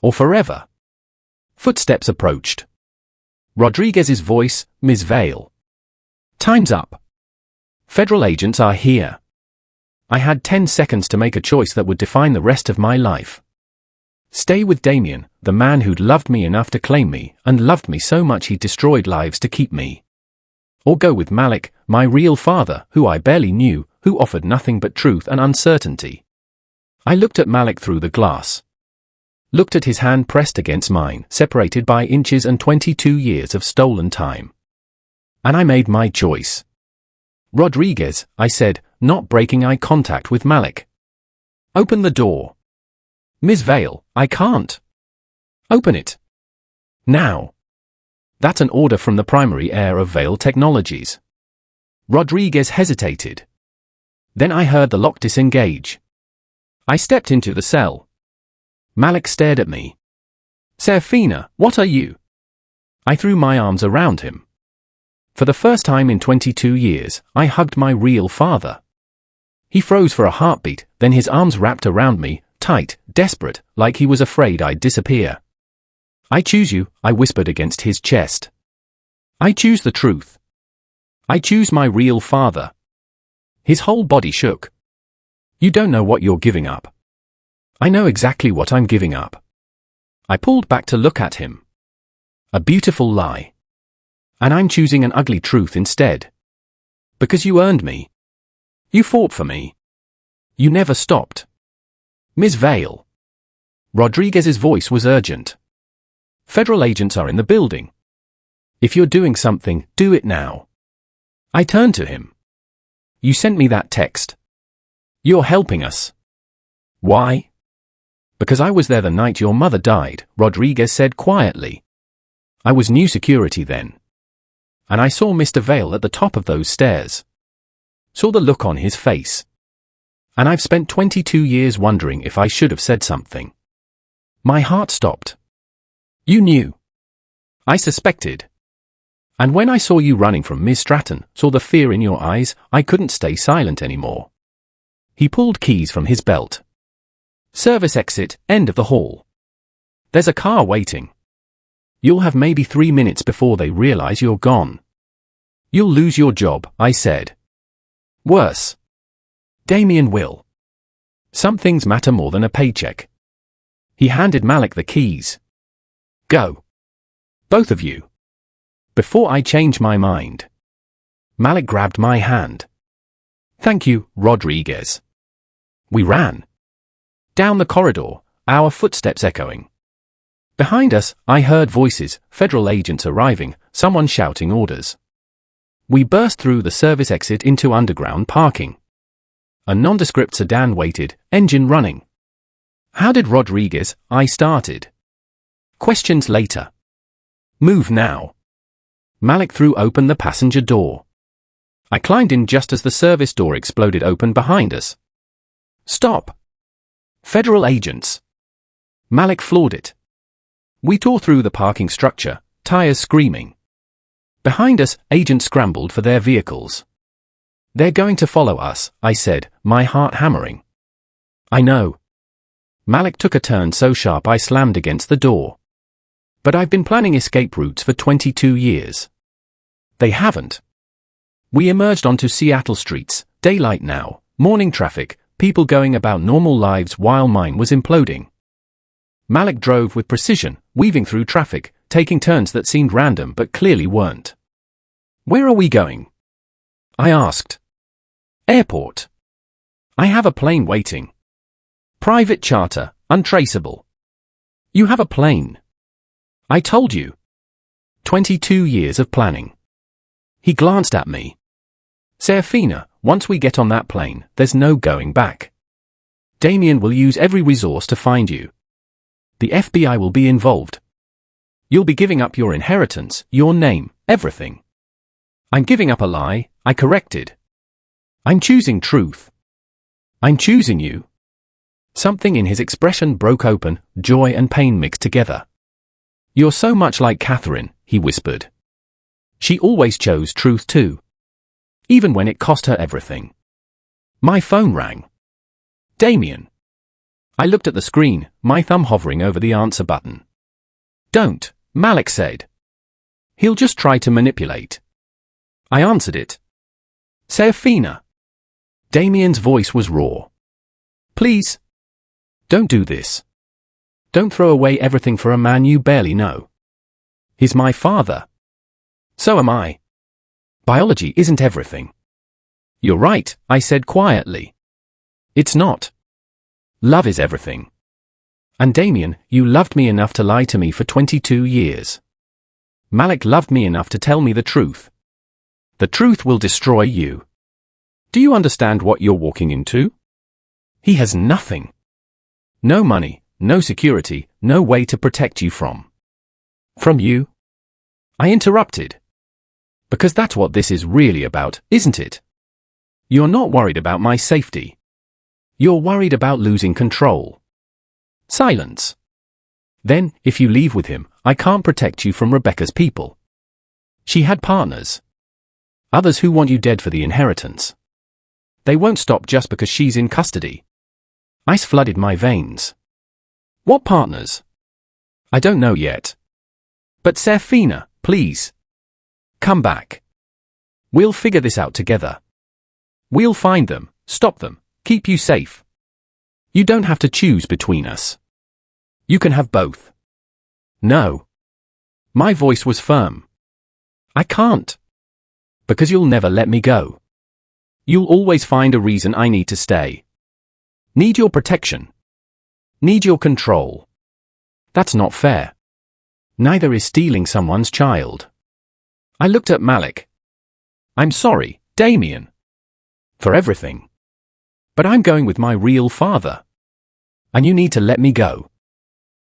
Or forever. Footsteps approached. Rodriguez's voice, Ms. Vale. Time's up. Federal agents are here. I had 10 seconds to make a choice that would define the rest of my life. Stay with Damien, the man who'd loved me enough to claim me, and loved me so much he destroyed lives to keep me. Or go with Malik, my real father, who I barely knew, who offered nothing but truth and uncertainty. I looked at Malik through the glass. Looked at his hand pressed against mine, separated by inches and 22 years of stolen time. And I made my choice. Rodriguez, I said, not breaking eye contact with Malik. Open the door. Ms. Vale, I can't. Open it. Now. That's an order from the primary heir of Vale Technologies. Rodriguez hesitated. Then I heard the lock disengage. I stepped into the cell. Malik stared at me. Seraphina, what are you? I threw my arms around him. For the first time in 22 years, I hugged my real father. He froze for a heartbeat, then his arms wrapped around me, tight, desperate, like he was afraid I'd disappear. I choose you, I whispered against his chest. I choose the truth. I choose my real father. His whole body shook. You don't know what you're giving up. I know exactly what I'm giving up. I pulled back to look at him. A beautiful lie. And I'm choosing an ugly truth instead. Because you earned me. You fought for me. You never stopped. Miss Vale. Rodriguez's voice was urgent. Federal agents are in the building. If you're doing something, do it now. I turned to him. You sent me that text. You're helping us. Why? Because I was there the night your mother died, Rodriguez said quietly. I was new security then. And I saw Mr. Vale at the top of those stairs. Saw the look on his face. And I've spent 22 years wondering if I should have said something. My heart stopped. You knew. I suspected. And when I saw you running from Miss Stratton, saw the fear in your eyes, I couldn't stay silent anymore. He pulled keys from his belt. Service exit, end of the hall. There's a car waiting. You'll have maybe 3 minutes before they realize you're gone. You'll lose your job, I said. Worse. Damien will. Some things matter more than a paycheck. He handed Malik the keys. Go. Both of you. Before I change my mind. Malik grabbed my hand. Thank you, Rodriguez. We ran. Down the corridor, our footsteps echoing. Behind us, I heard voices, federal agents arriving, someone shouting orders. We burst through the service exit into underground parking. A nondescript sedan waited, engine running. How did Rodriguez? I started. Questions later. Move now. Malik threw open the passenger door. I climbed in just as the service door exploded open behind us. Stop. Federal agents. Malik floored it. We tore through the parking structure, tires screaming. Behind us, agents scrambled for their vehicles. They're going to follow us, I said, my heart hammering. I know. Malik took a turn so sharp I slammed against the door. But I've been planning escape routes for 22 years. They haven't. We emerged onto Seattle streets, daylight now, morning traffic, people going about normal lives while mine was imploding. Malik drove with precision, weaving through traffic, taking turns that seemed random but clearly weren't. Where are we going? I asked. Airport. I have a plane waiting. Private charter, untraceable. You have a plane. I told you. 22 years of planning. He glanced at me. Seraphina, once we get on that plane, there's no going back. Damien will use every resource to find you. The FBI will be involved. You'll be giving up your inheritance, your name, everything. I'm giving up a lie, I corrected. I'm choosing truth. I'm choosing you. Something in his expression broke open, joy and pain mixed together. You're so much like Catherine, he whispered. She always chose truth too. Even when it cost her everything. My phone rang. Damien. I looked at the screen, my thumb hovering over the answer button. Don't, Malik said. He'll just try to manipulate. I answered it. Seraphina. Damien's voice was raw. Please. Don't do this. Don't throw away everything for a man you barely know. He's my father. So am I. Biology isn't everything. You're right, I said quietly. It's not. Love is everything. And Damien, you loved me enough to lie to me for 22 years. Malik loved me enough to tell me the truth. The truth will destroy you. Do you understand what you're walking into? He has nothing. No money, no security, no way to protect you from. From you? I interrupted. Because that's what this is really about, isn't it? You're not worried about my safety. You're worried about losing control. Silence. Then, if you leave with him, I can't protect you from Rebecca's people. She had partners. Others who want you dead for the inheritance. They won't stop just because she's in custody. Ice flooded my veins. What partners? I don't know yet. But Seraphina, please. Come back. We'll figure this out together. We'll find them, stop them, keep you safe. You don't have to choose between us. You can have both. No. My voice was firm. I can't. Because you'll never let me go. You'll always find a reason I need to stay. Need your protection. Need your control. That's not fair. Neither is stealing someone's child. I looked at Malik. I'm sorry, Damien. For everything. But I'm going with my real father. And you need to let me go.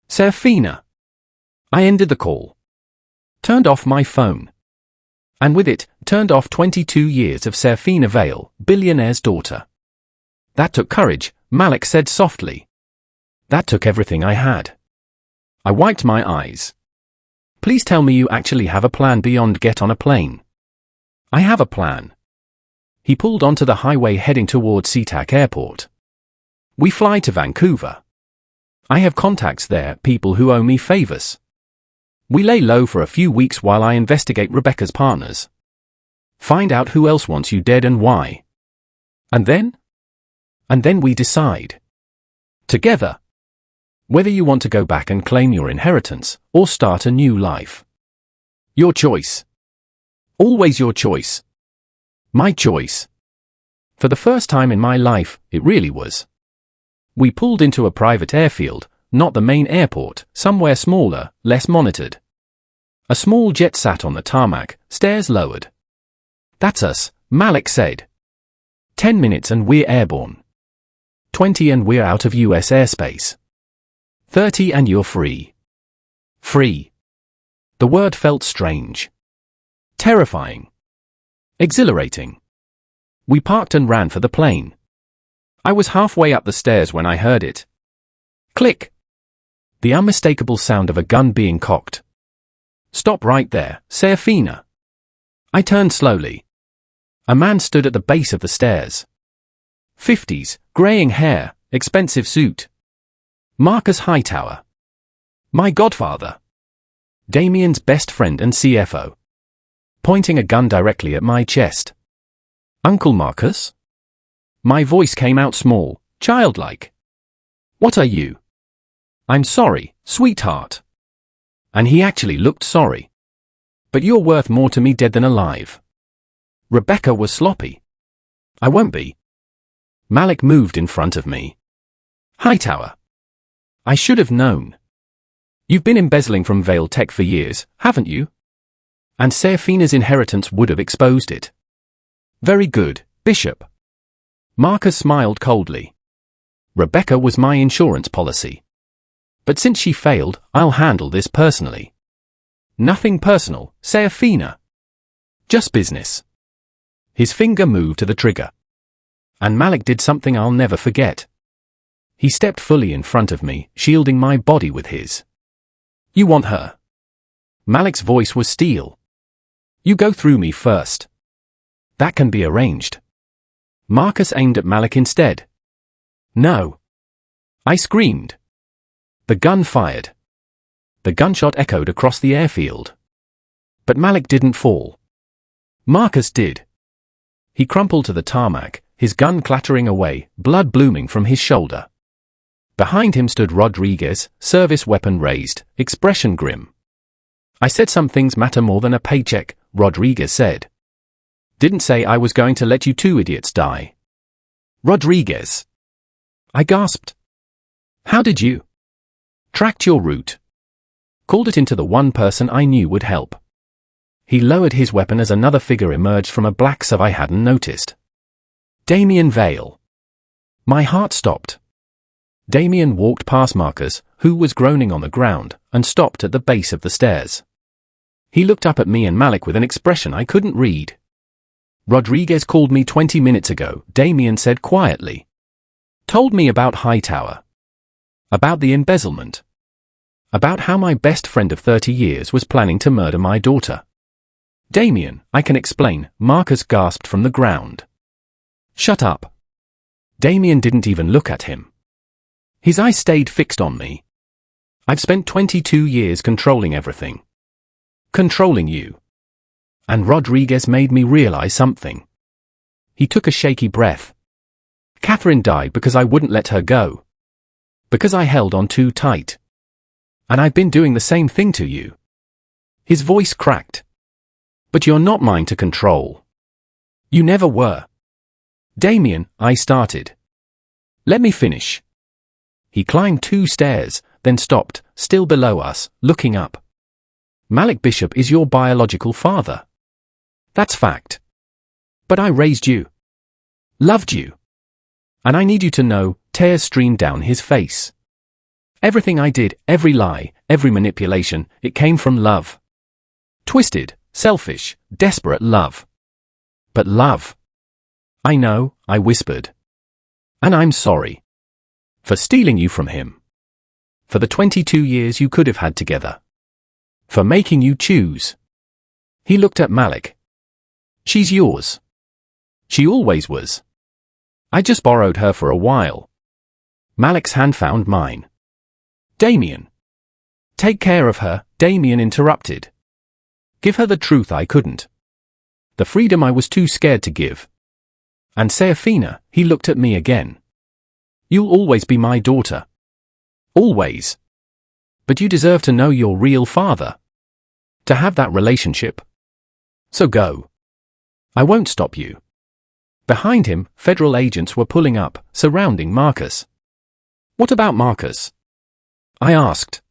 Seraphina. I ended the call. Turned off my phone. And with it, turned off 22 years of Seraphina Vale, Billionaire's daughter. That took courage, Malik said softly. That took everything I had. I wiped my eyes. Please tell me you actually have a plan beyond get on a plane. I have a plan. He pulled onto the highway heading toward SeaTac Airport. We fly to Vancouver. I have contacts there, people who owe me favors. We lay low for a few weeks while I investigate Rebecca's partners. Find out who else wants you dead and why. And then? And then we decide. Together. Whether you want to go back and claim your inheritance, or start a new life. Your choice. Always your choice. My choice. For the first time in my life, it really was. We pulled into a private airfield, not the main airport, somewhere smaller, less monitored. A small jet sat on the tarmac, stairs lowered. That's us, Malik said. 10 minutes and we're airborne. 20 and we're out of US airspace. 30 and you're free. Free. The word felt strange. Terrifying. Exhilarating. We parked and ran for the plane. I was halfway up the stairs when I heard it. Click. The unmistakable sound of a gun being cocked. Stop right there, Seraphina. I turned slowly. A man stood at the base of the stairs. 50s, graying hair, expensive suit. Marcus Hightower. My godfather. Damien's best friend and CFO. Pointing a gun directly at my chest. Uncle Marcus? My voice came out small, childlike. What are you? I'm sorry, sweetheart. And he actually looked sorry. But you're worth more to me dead than alive. Rebecca was sloppy. I won't be. Malik moved in front of me. Hightower. I should have known. You've been embezzling from Vale Tech for years, haven't you? And Seraphina's inheritance would have exposed it. Very good, Bishop. Marcus smiled coldly. Rebecca was my insurance policy. But since she failed, I'll handle this personally. Nothing personal, Seraphina. Just business. His finger moved to the trigger. And Malik did something I'll never forget. He stepped fully in front of me, shielding my body with his. You want her? Malik's voice was steel. You go through me first. That can be arranged. Marcus aimed at Malik instead. No. I screamed. The gun fired. The gunshot echoed across the airfield. But Malik didn't fall. Marcus did. He crumpled to the tarmac, his gun clattering away, blood blooming from his shoulder. Behind him stood Rodriguez, service weapon raised, expression grim. I said some things matter more than a paycheck, Rodriguez said. Didn't say I was going to let you two idiots die. Rodriguez. I gasped. How did you? Tracked your route. Called it into the one person I knew would help. He lowered his weapon as another figure emerged from a black sub I hadn't noticed. Damien Vale. My heart stopped. Damien walked past Marcus, who was groaning on the ground, and stopped at the base of the stairs. He looked up at me and Malik with an expression I couldn't read. Rodriguez called me 20 minutes ago, Damien said quietly. Told me about Hightower. About the embezzlement. About how my best friend of 30 years was planning to murder my daughter. Damien, I can explain, Marcus gasped from the ground. Shut up. Damien didn't even look at him. His eyes stayed fixed on me. I've spent 22 years controlling everything. Controlling you. And Rodriguez made me realize something. He took a shaky breath. Catherine died because I wouldn't let her go. Because I held on too tight. And I've been doing the same thing to you. His voice cracked. But you're not mine to control. You never were. Damien, I started. Let me finish. He climbed 2 stairs, then stopped, still below us, looking up. Malik Bishop is your biological father. That's fact. But I raised you. Loved you. And I need you to know, tears streamed down his face. Everything I did, every lie, every manipulation, it came from love. Twisted, selfish, desperate love. But love. I know, I whispered. And I'm sorry. For stealing you from him. For the 22 years you could have had together. For making you choose. He looked at Malik. She's yours. She always was. I just borrowed her for a while. Malik's hand found mine. Damien. Take care of her, Damien interrupted. Give her the truth I couldn't. The freedom I was too scared to give. And Seraphina, he looked at me again. You'll always be my daughter. Always. But you deserve to know your real father. To have that relationship. So go. I won't stop you. Behind him, federal agents were pulling up, surrounding Marcus. What about Marcus? I asked.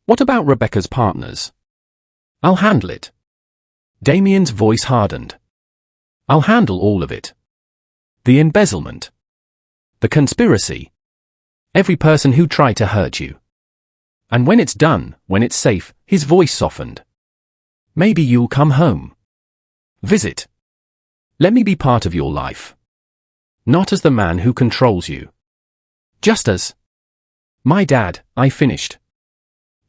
What about Rebecca's partners? I'll handle it. Damien's voice hardened. I'll handle all of it. The embezzlement. The conspiracy. Every person who tried to hurt you. And when it's done, when it's safe, his voice softened. Maybe you'll come home. Visit. Let me be part of your life. Not as the man who controls you. Just as my dad, I finished.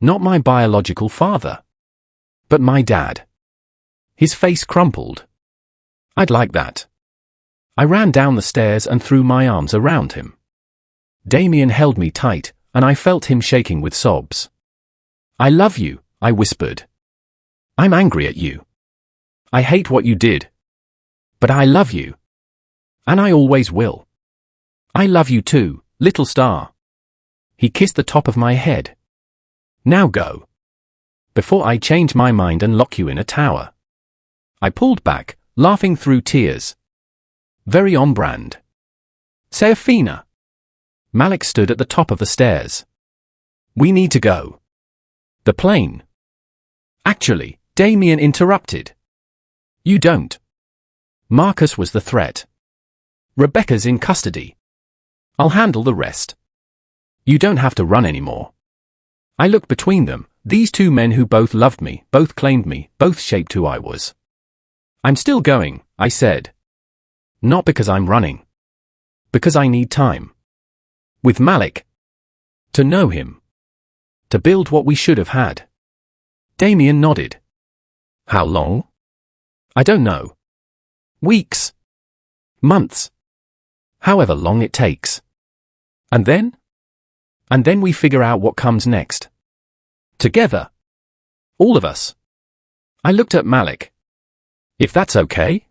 Not my biological father. But my dad. His face crumpled. I'd like that. I ran down the stairs and threw my arms around him. Damien held me tight, and I felt him shaking with sobs. I love you, I whispered. I'm angry at you. I hate what you did. But I love you. And I always will. I love you too, little star. He kissed the top of my head. Now go. Before I change my mind and lock you in a tower. I pulled back, laughing through tears. Very on brand. Seraphina. Malik stood at the top of the stairs. We need to go. The plane. Actually, Damien interrupted. You don't. Marcus was the threat. Rebecca's in custody. I'll handle the rest. You don't have to run anymore. I looked between them, these 2 men who both loved me, both claimed me, both shaped who I was. I'm still going, I said. Not because I'm running. Because I need time. With Malik. To know him. To build what we should have had. Damien nodded. How long? I don't know. Weeks. Months. However long it takes. And then? And then we figure out what comes next. Together. All of us. I looked at Malik. If that's okay?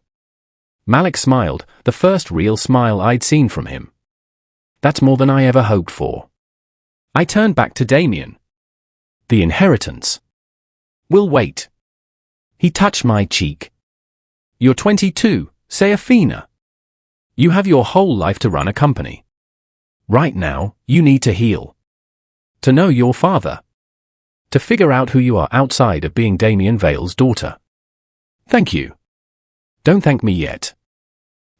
Malik smiled, the first real smile I'd seen from him. That's more than I ever hoped for. I turned back to Damien. The inheritance. We'll wait. He touched my cheek. You're 22, Seraphina. You have your whole life to run a company. Right now, you need to heal. To know your father. To figure out who you are outside of being Damien Vale's daughter. Thank you. Don't thank me yet.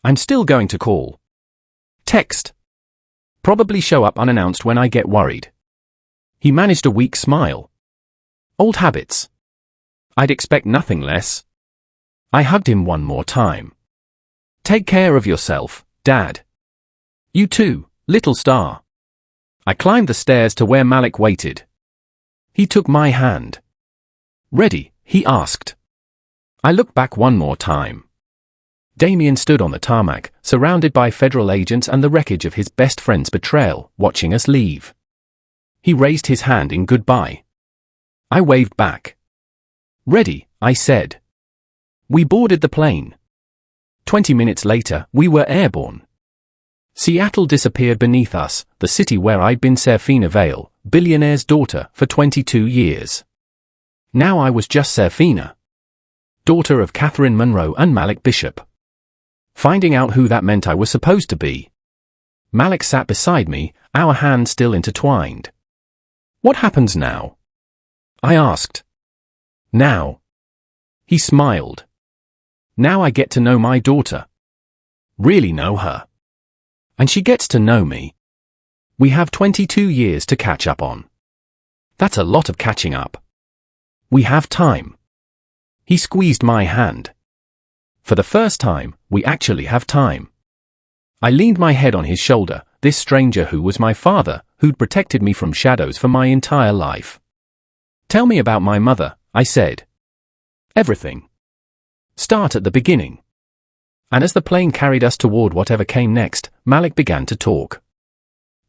I'm still going to call. Text. Probably show up unannounced when I get worried. He managed a weak smile. Old habits. I'd expect nothing less. I hugged him one more time. Take care of yourself, Dad. You too, little star. I climbed the stairs to where Malik waited. He took my hand. Ready? He asked. I looked back one more time. Damien stood on the tarmac, surrounded by federal agents and the wreckage of his best friend's betrayal, watching us leave. He raised his hand in goodbye. I waved back. Ready, I said. We boarded the plane. 20 minutes later, we were airborne. Seattle disappeared beneath us, the city where I'd been Seraphina Vale, Billionaire's daughter, for 22 years. Now I was just Seraphina, daughter of Catherine Monroe and Malik Bishop. Finding out who that meant I was supposed to be. Malik sat beside me, our hands still intertwined. What happens now? I asked. Now. He smiled. Now I get to know my daughter. Really know her. And she gets to know me. We have 22 years to catch up on. That's a lot of catching up. We have time. He squeezed my hand. For the first time, we actually have time. I leaned my head on his shoulder, this stranger who was my father, who'd protected me from shadows for my entire life. Tell me about my mother, I said. Everything. Start at the beginning. And as the plane carried us toward whatever came next, Malik began to talk.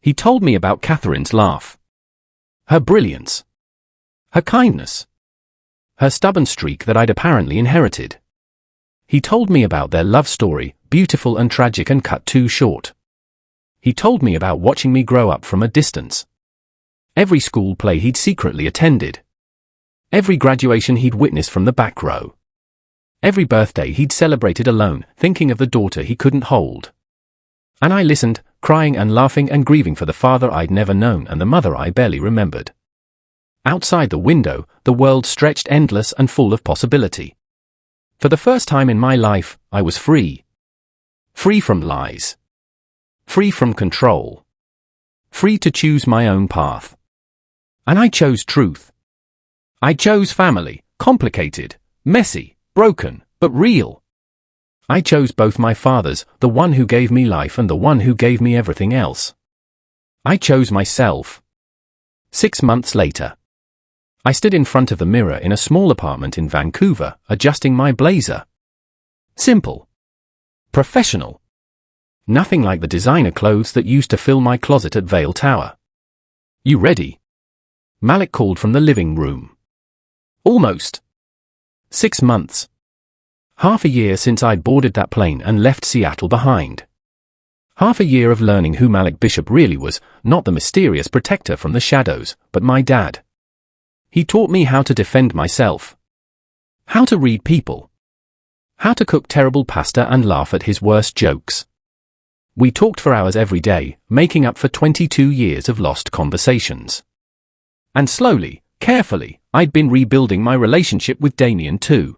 He told me about Catherine's laugh. Her brilliance. Her kindness. Her stubborn streak that I'd apparently inherited. He told me about their love story, beautiful and tragic and cut too short. He told me about watching me grow up from a distance. Every school play he'd secretly attended. Every graduation he'd witnessed from the back row. Every birthday he'd celebrated alone, thinking of the daughter he couldn't hold. And I listened, crying and laughing and grieving for the father I'd never known and the mother I barely remembered. Outside the window, the world stretched endless and full of possibility. For the first time in my life, I was free. Free from lies. Free from control. Free to choose my own path. And I chose truth. I chose family, complicated, messy, broken, but real. I chose both my fathers, the one who gave me life and the one who gave me everything else. I chose myself. 6 months later. I stood in front of the mirror in a small apartment in Vancouver, adjusting my blazer. Simple. Professional. Nothing like the designer clothes that used to fill my closet at Vale Tower. You ready? Malik called from the living room. Almost. 6 months. Half a year since I'd boarded that plane and left Seattle behind. Half a year of learning who Malik Bishop really was, not the mysterious protector from the shadows, but my dad. He taught me how to defend myself. How to read people. How to cook terrible pasta and laugh at his worst jokes. We talked for hours every day, making up for 22 years of lost conversations. And slowly, carefully, I'd been rebuilding my relationship with Damien too.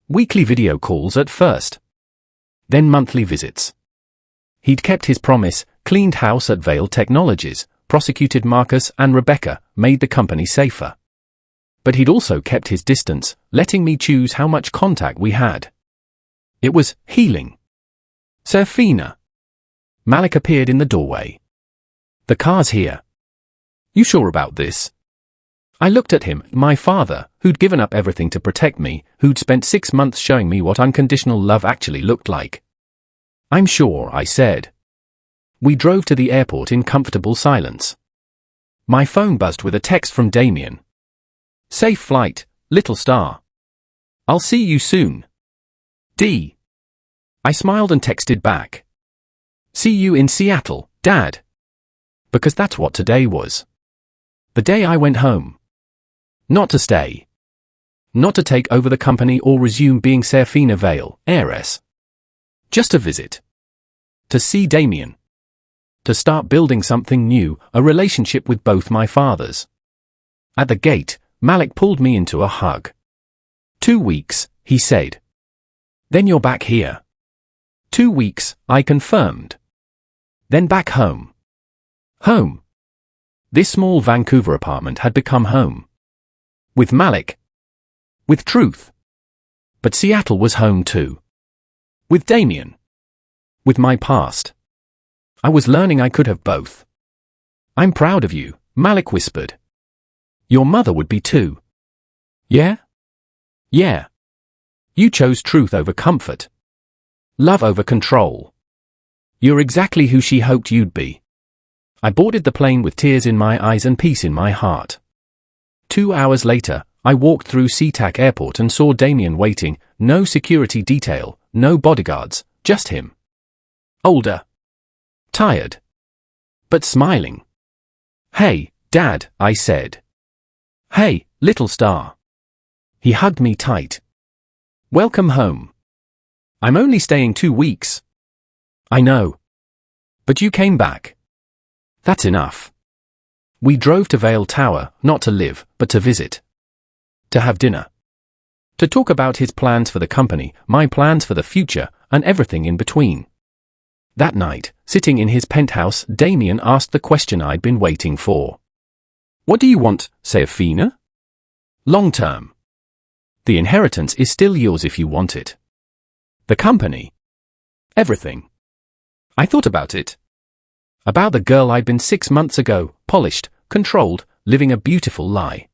Weekly video calls at first. Then monthly visits. He'd kept his promise, cleaned house at Vale Technologies, prosecuted Marcus and Rebecca, made the company safer. But he'd also kept his distance, letting me choose how much contact we had. It was healing. Seraphina. Malik appeared in the doorway. The car's here. You sure about this? I looked at him, my father, who'd given up everything to protect me, who'd spent 6 months showing me what unconditional love actually looked like. I'm sure, I said. We drove to the airport in comfortable silence. My phone buzzed with a text from Damien. Safe flight, little star. I'll see you soon. D. I smiled and texted back. See you in Seattle, Dad. Because that's what today was. The day I went home. Not to stay. Not to take over the company or resume being Seraphina Vale, heiress. Just to visit. To see Damien. To start building something new, a relationship with both my fathers. At the gate, Malik pulled me into a hug. 2 weeks, he said. Then you're back here. 2 weeks, I confirmed. Then back home. Home. This small Vancouver apartment had become home. With Malik. With truth. But Seattle was home too. With Damien. with my past. I was learning I could have both. I'm proud of you, Malik whispered. Your mother would be too. Yeah? Yeah. You chose truth over comfort. Love over control. You're exactly who she hoped you'd be. I boarded the plane with tears in my eyes and peace in my heart. 2 hours later, I walked through SeaTac Airport and saw Damien waiting, no security detail, no bodyguards, just him. Older. Tired. But smiling. Hey, Dad, I said. Hey, little star. He hugged me tight. Welcome home. I'm only staying 2 weeks. I know. But you came back. That's enough. We drove to Vale Tower, not to live, but to visit. To have dinner. To talk about his plans for the company, my plans for the future, and everything in between. That night, sitting in his penthouse, Damien asked the question I'd been waiting for. What do you want, Seraphina? Long term. The inheritance is still yours if you want it. The company. Everything. I thought about it. About the girl I'd been 6 months ago, polished, controlled, living a beautiful lie.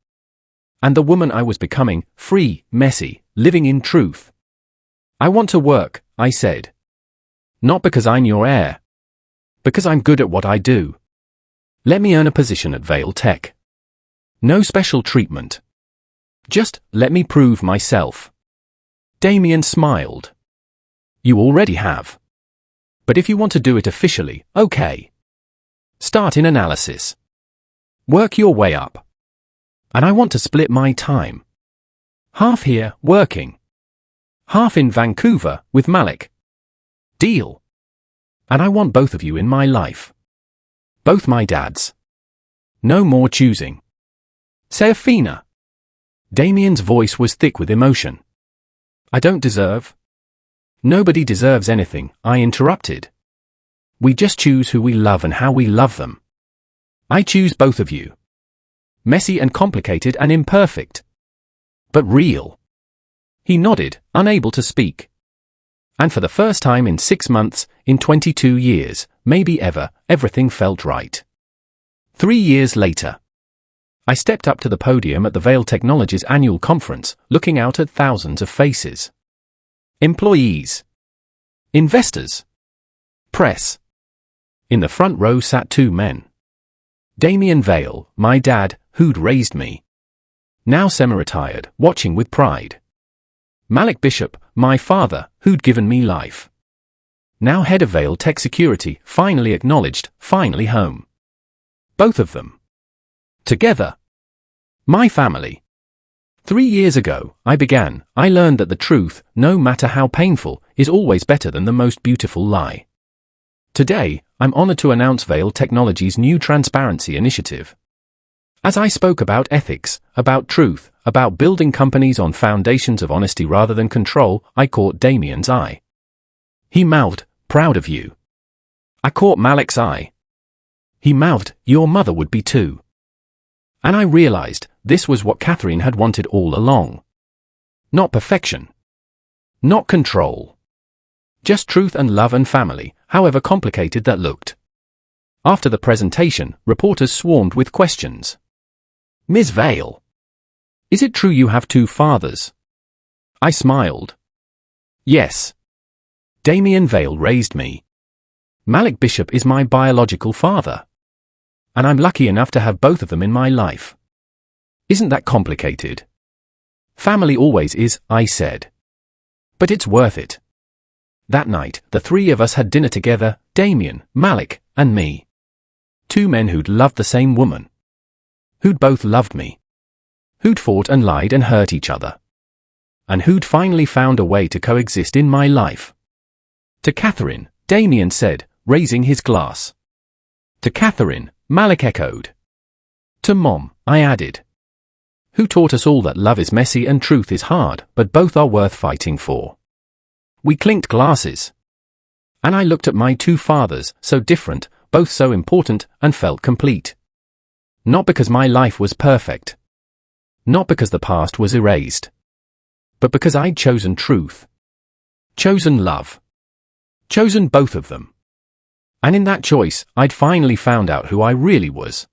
And the woman I was becoming, free, messy, living in truth. I want to work, I said. Not because I'm your heir. Because I'm good at what I do. Let me earn a position at Vale Tech. No special treatment. Just let me prove myself. Damien smiled. You already have. But if you want to do it officially, okay. Start in analysis. Work your way up. And I want to split my time. Half here, working. Half in Vancouver, with Malik. Deal. And I want both of you in my life. Both my dads. No more choosing. Seraphina. Damien's voice was thick with emotion. I don't deserve. Nobody deserves anything, I interrupted. We just choose who we love and how we love them. I choose both of you. Messy and complicated and imperfect. But real. He nodded, unable to speak. And for the first time in 6 months, in 22 years, maybe ever, everything felt right. 3 years later. I stepped up to the podium at the Vale Technologies annual conference, looking out at thousands of faces. Employees. Investors. Press. In the front row sat 2 men. Damien Vale, my dad, who'd raised me. Now semi-retired, watching with pride. Malik Bishop, my father, who'd given me life. Now head of Vale Tech Security, finally acknowledged, finally home. Both of them. Together. My family. 3 years ago, I learned that the truth, no matter how painful, is always better than the most beautiful lie. Today, I'm honored to announce Vale Technologies' new transparency initiative. As I spoke about ethics, about truth, about building companies on foundations of honesty rather than control, I caught Damien's eye. He mouthed, proud of you. I caught Malik's eye. He mouthed, your mother would be too. And I realized, this was what Catherine had wanted all along. Not perfection. Not control. Just truth and love and family, however complicated that looked. After the presentation, reporters swarmed with questions. Ms. Vale. Is it true you have 2 fathers? I smiled. Yes. Damien Vale raised me. Malik Bishop is my biological father. And I'm lucky enough to have both of them in my life. Isn't that complicated? Family always is, I said. But it's worth it. That night, the 3 of us had dinner together, Damien, Malik, and me. 2 men who'd loved the same woman. Who'd both loved me. Who'd fought and lied and hurt each other. And who'd finally found a way to coexist in my life. To Catherine, Damien said, raising his glass. To Catherine, Malik echoed. To Mom, I added. Who taught us all that love is messy and truth is hard, but both are worth fighting for. We clinked glasses. And I looked at my 2 fathers, so different, both so important, and felt complete. Not because my life was perfect. Not because the past was erased. But because I'd chosen truth. Chosen love. Chosen both of them. And in that choice, I'd finally found out who I really was.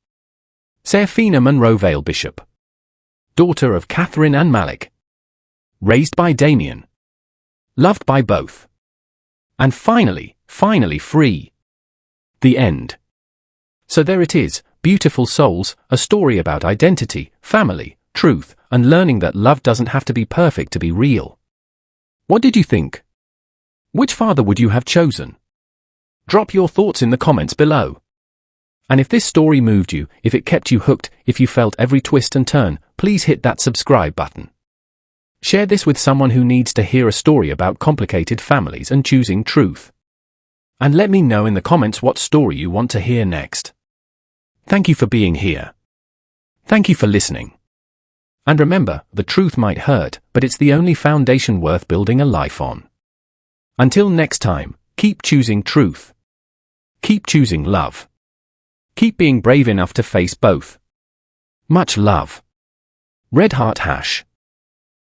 Seraphina Vale Bishop. Daughter of Catherine and Malik. Raised by Damien. Loved by both. And finally free. The end. So there it is, beautiful souls, a story about identity, family, truth, and learning that love doesn't have to be perfect to be real. What did you think? Which father would you have chosen? Drop your thoughts in the comments below. And if this story moved you, if it kept you hooked, if you felt every twist and turn, please hit that subscribe button. Share this with someone who needs to hear a story about complicated families and choosing truth. And let me know in the comments what story you want to hear next. Thank you for being here. Thank you for listening. And remember, the truth might hurt, but it's the only foundation worth building a life on. Until next time, keep choosing truth. Keep choosing love. Keep being brave enough to face both. Much love. Red Heart Hash.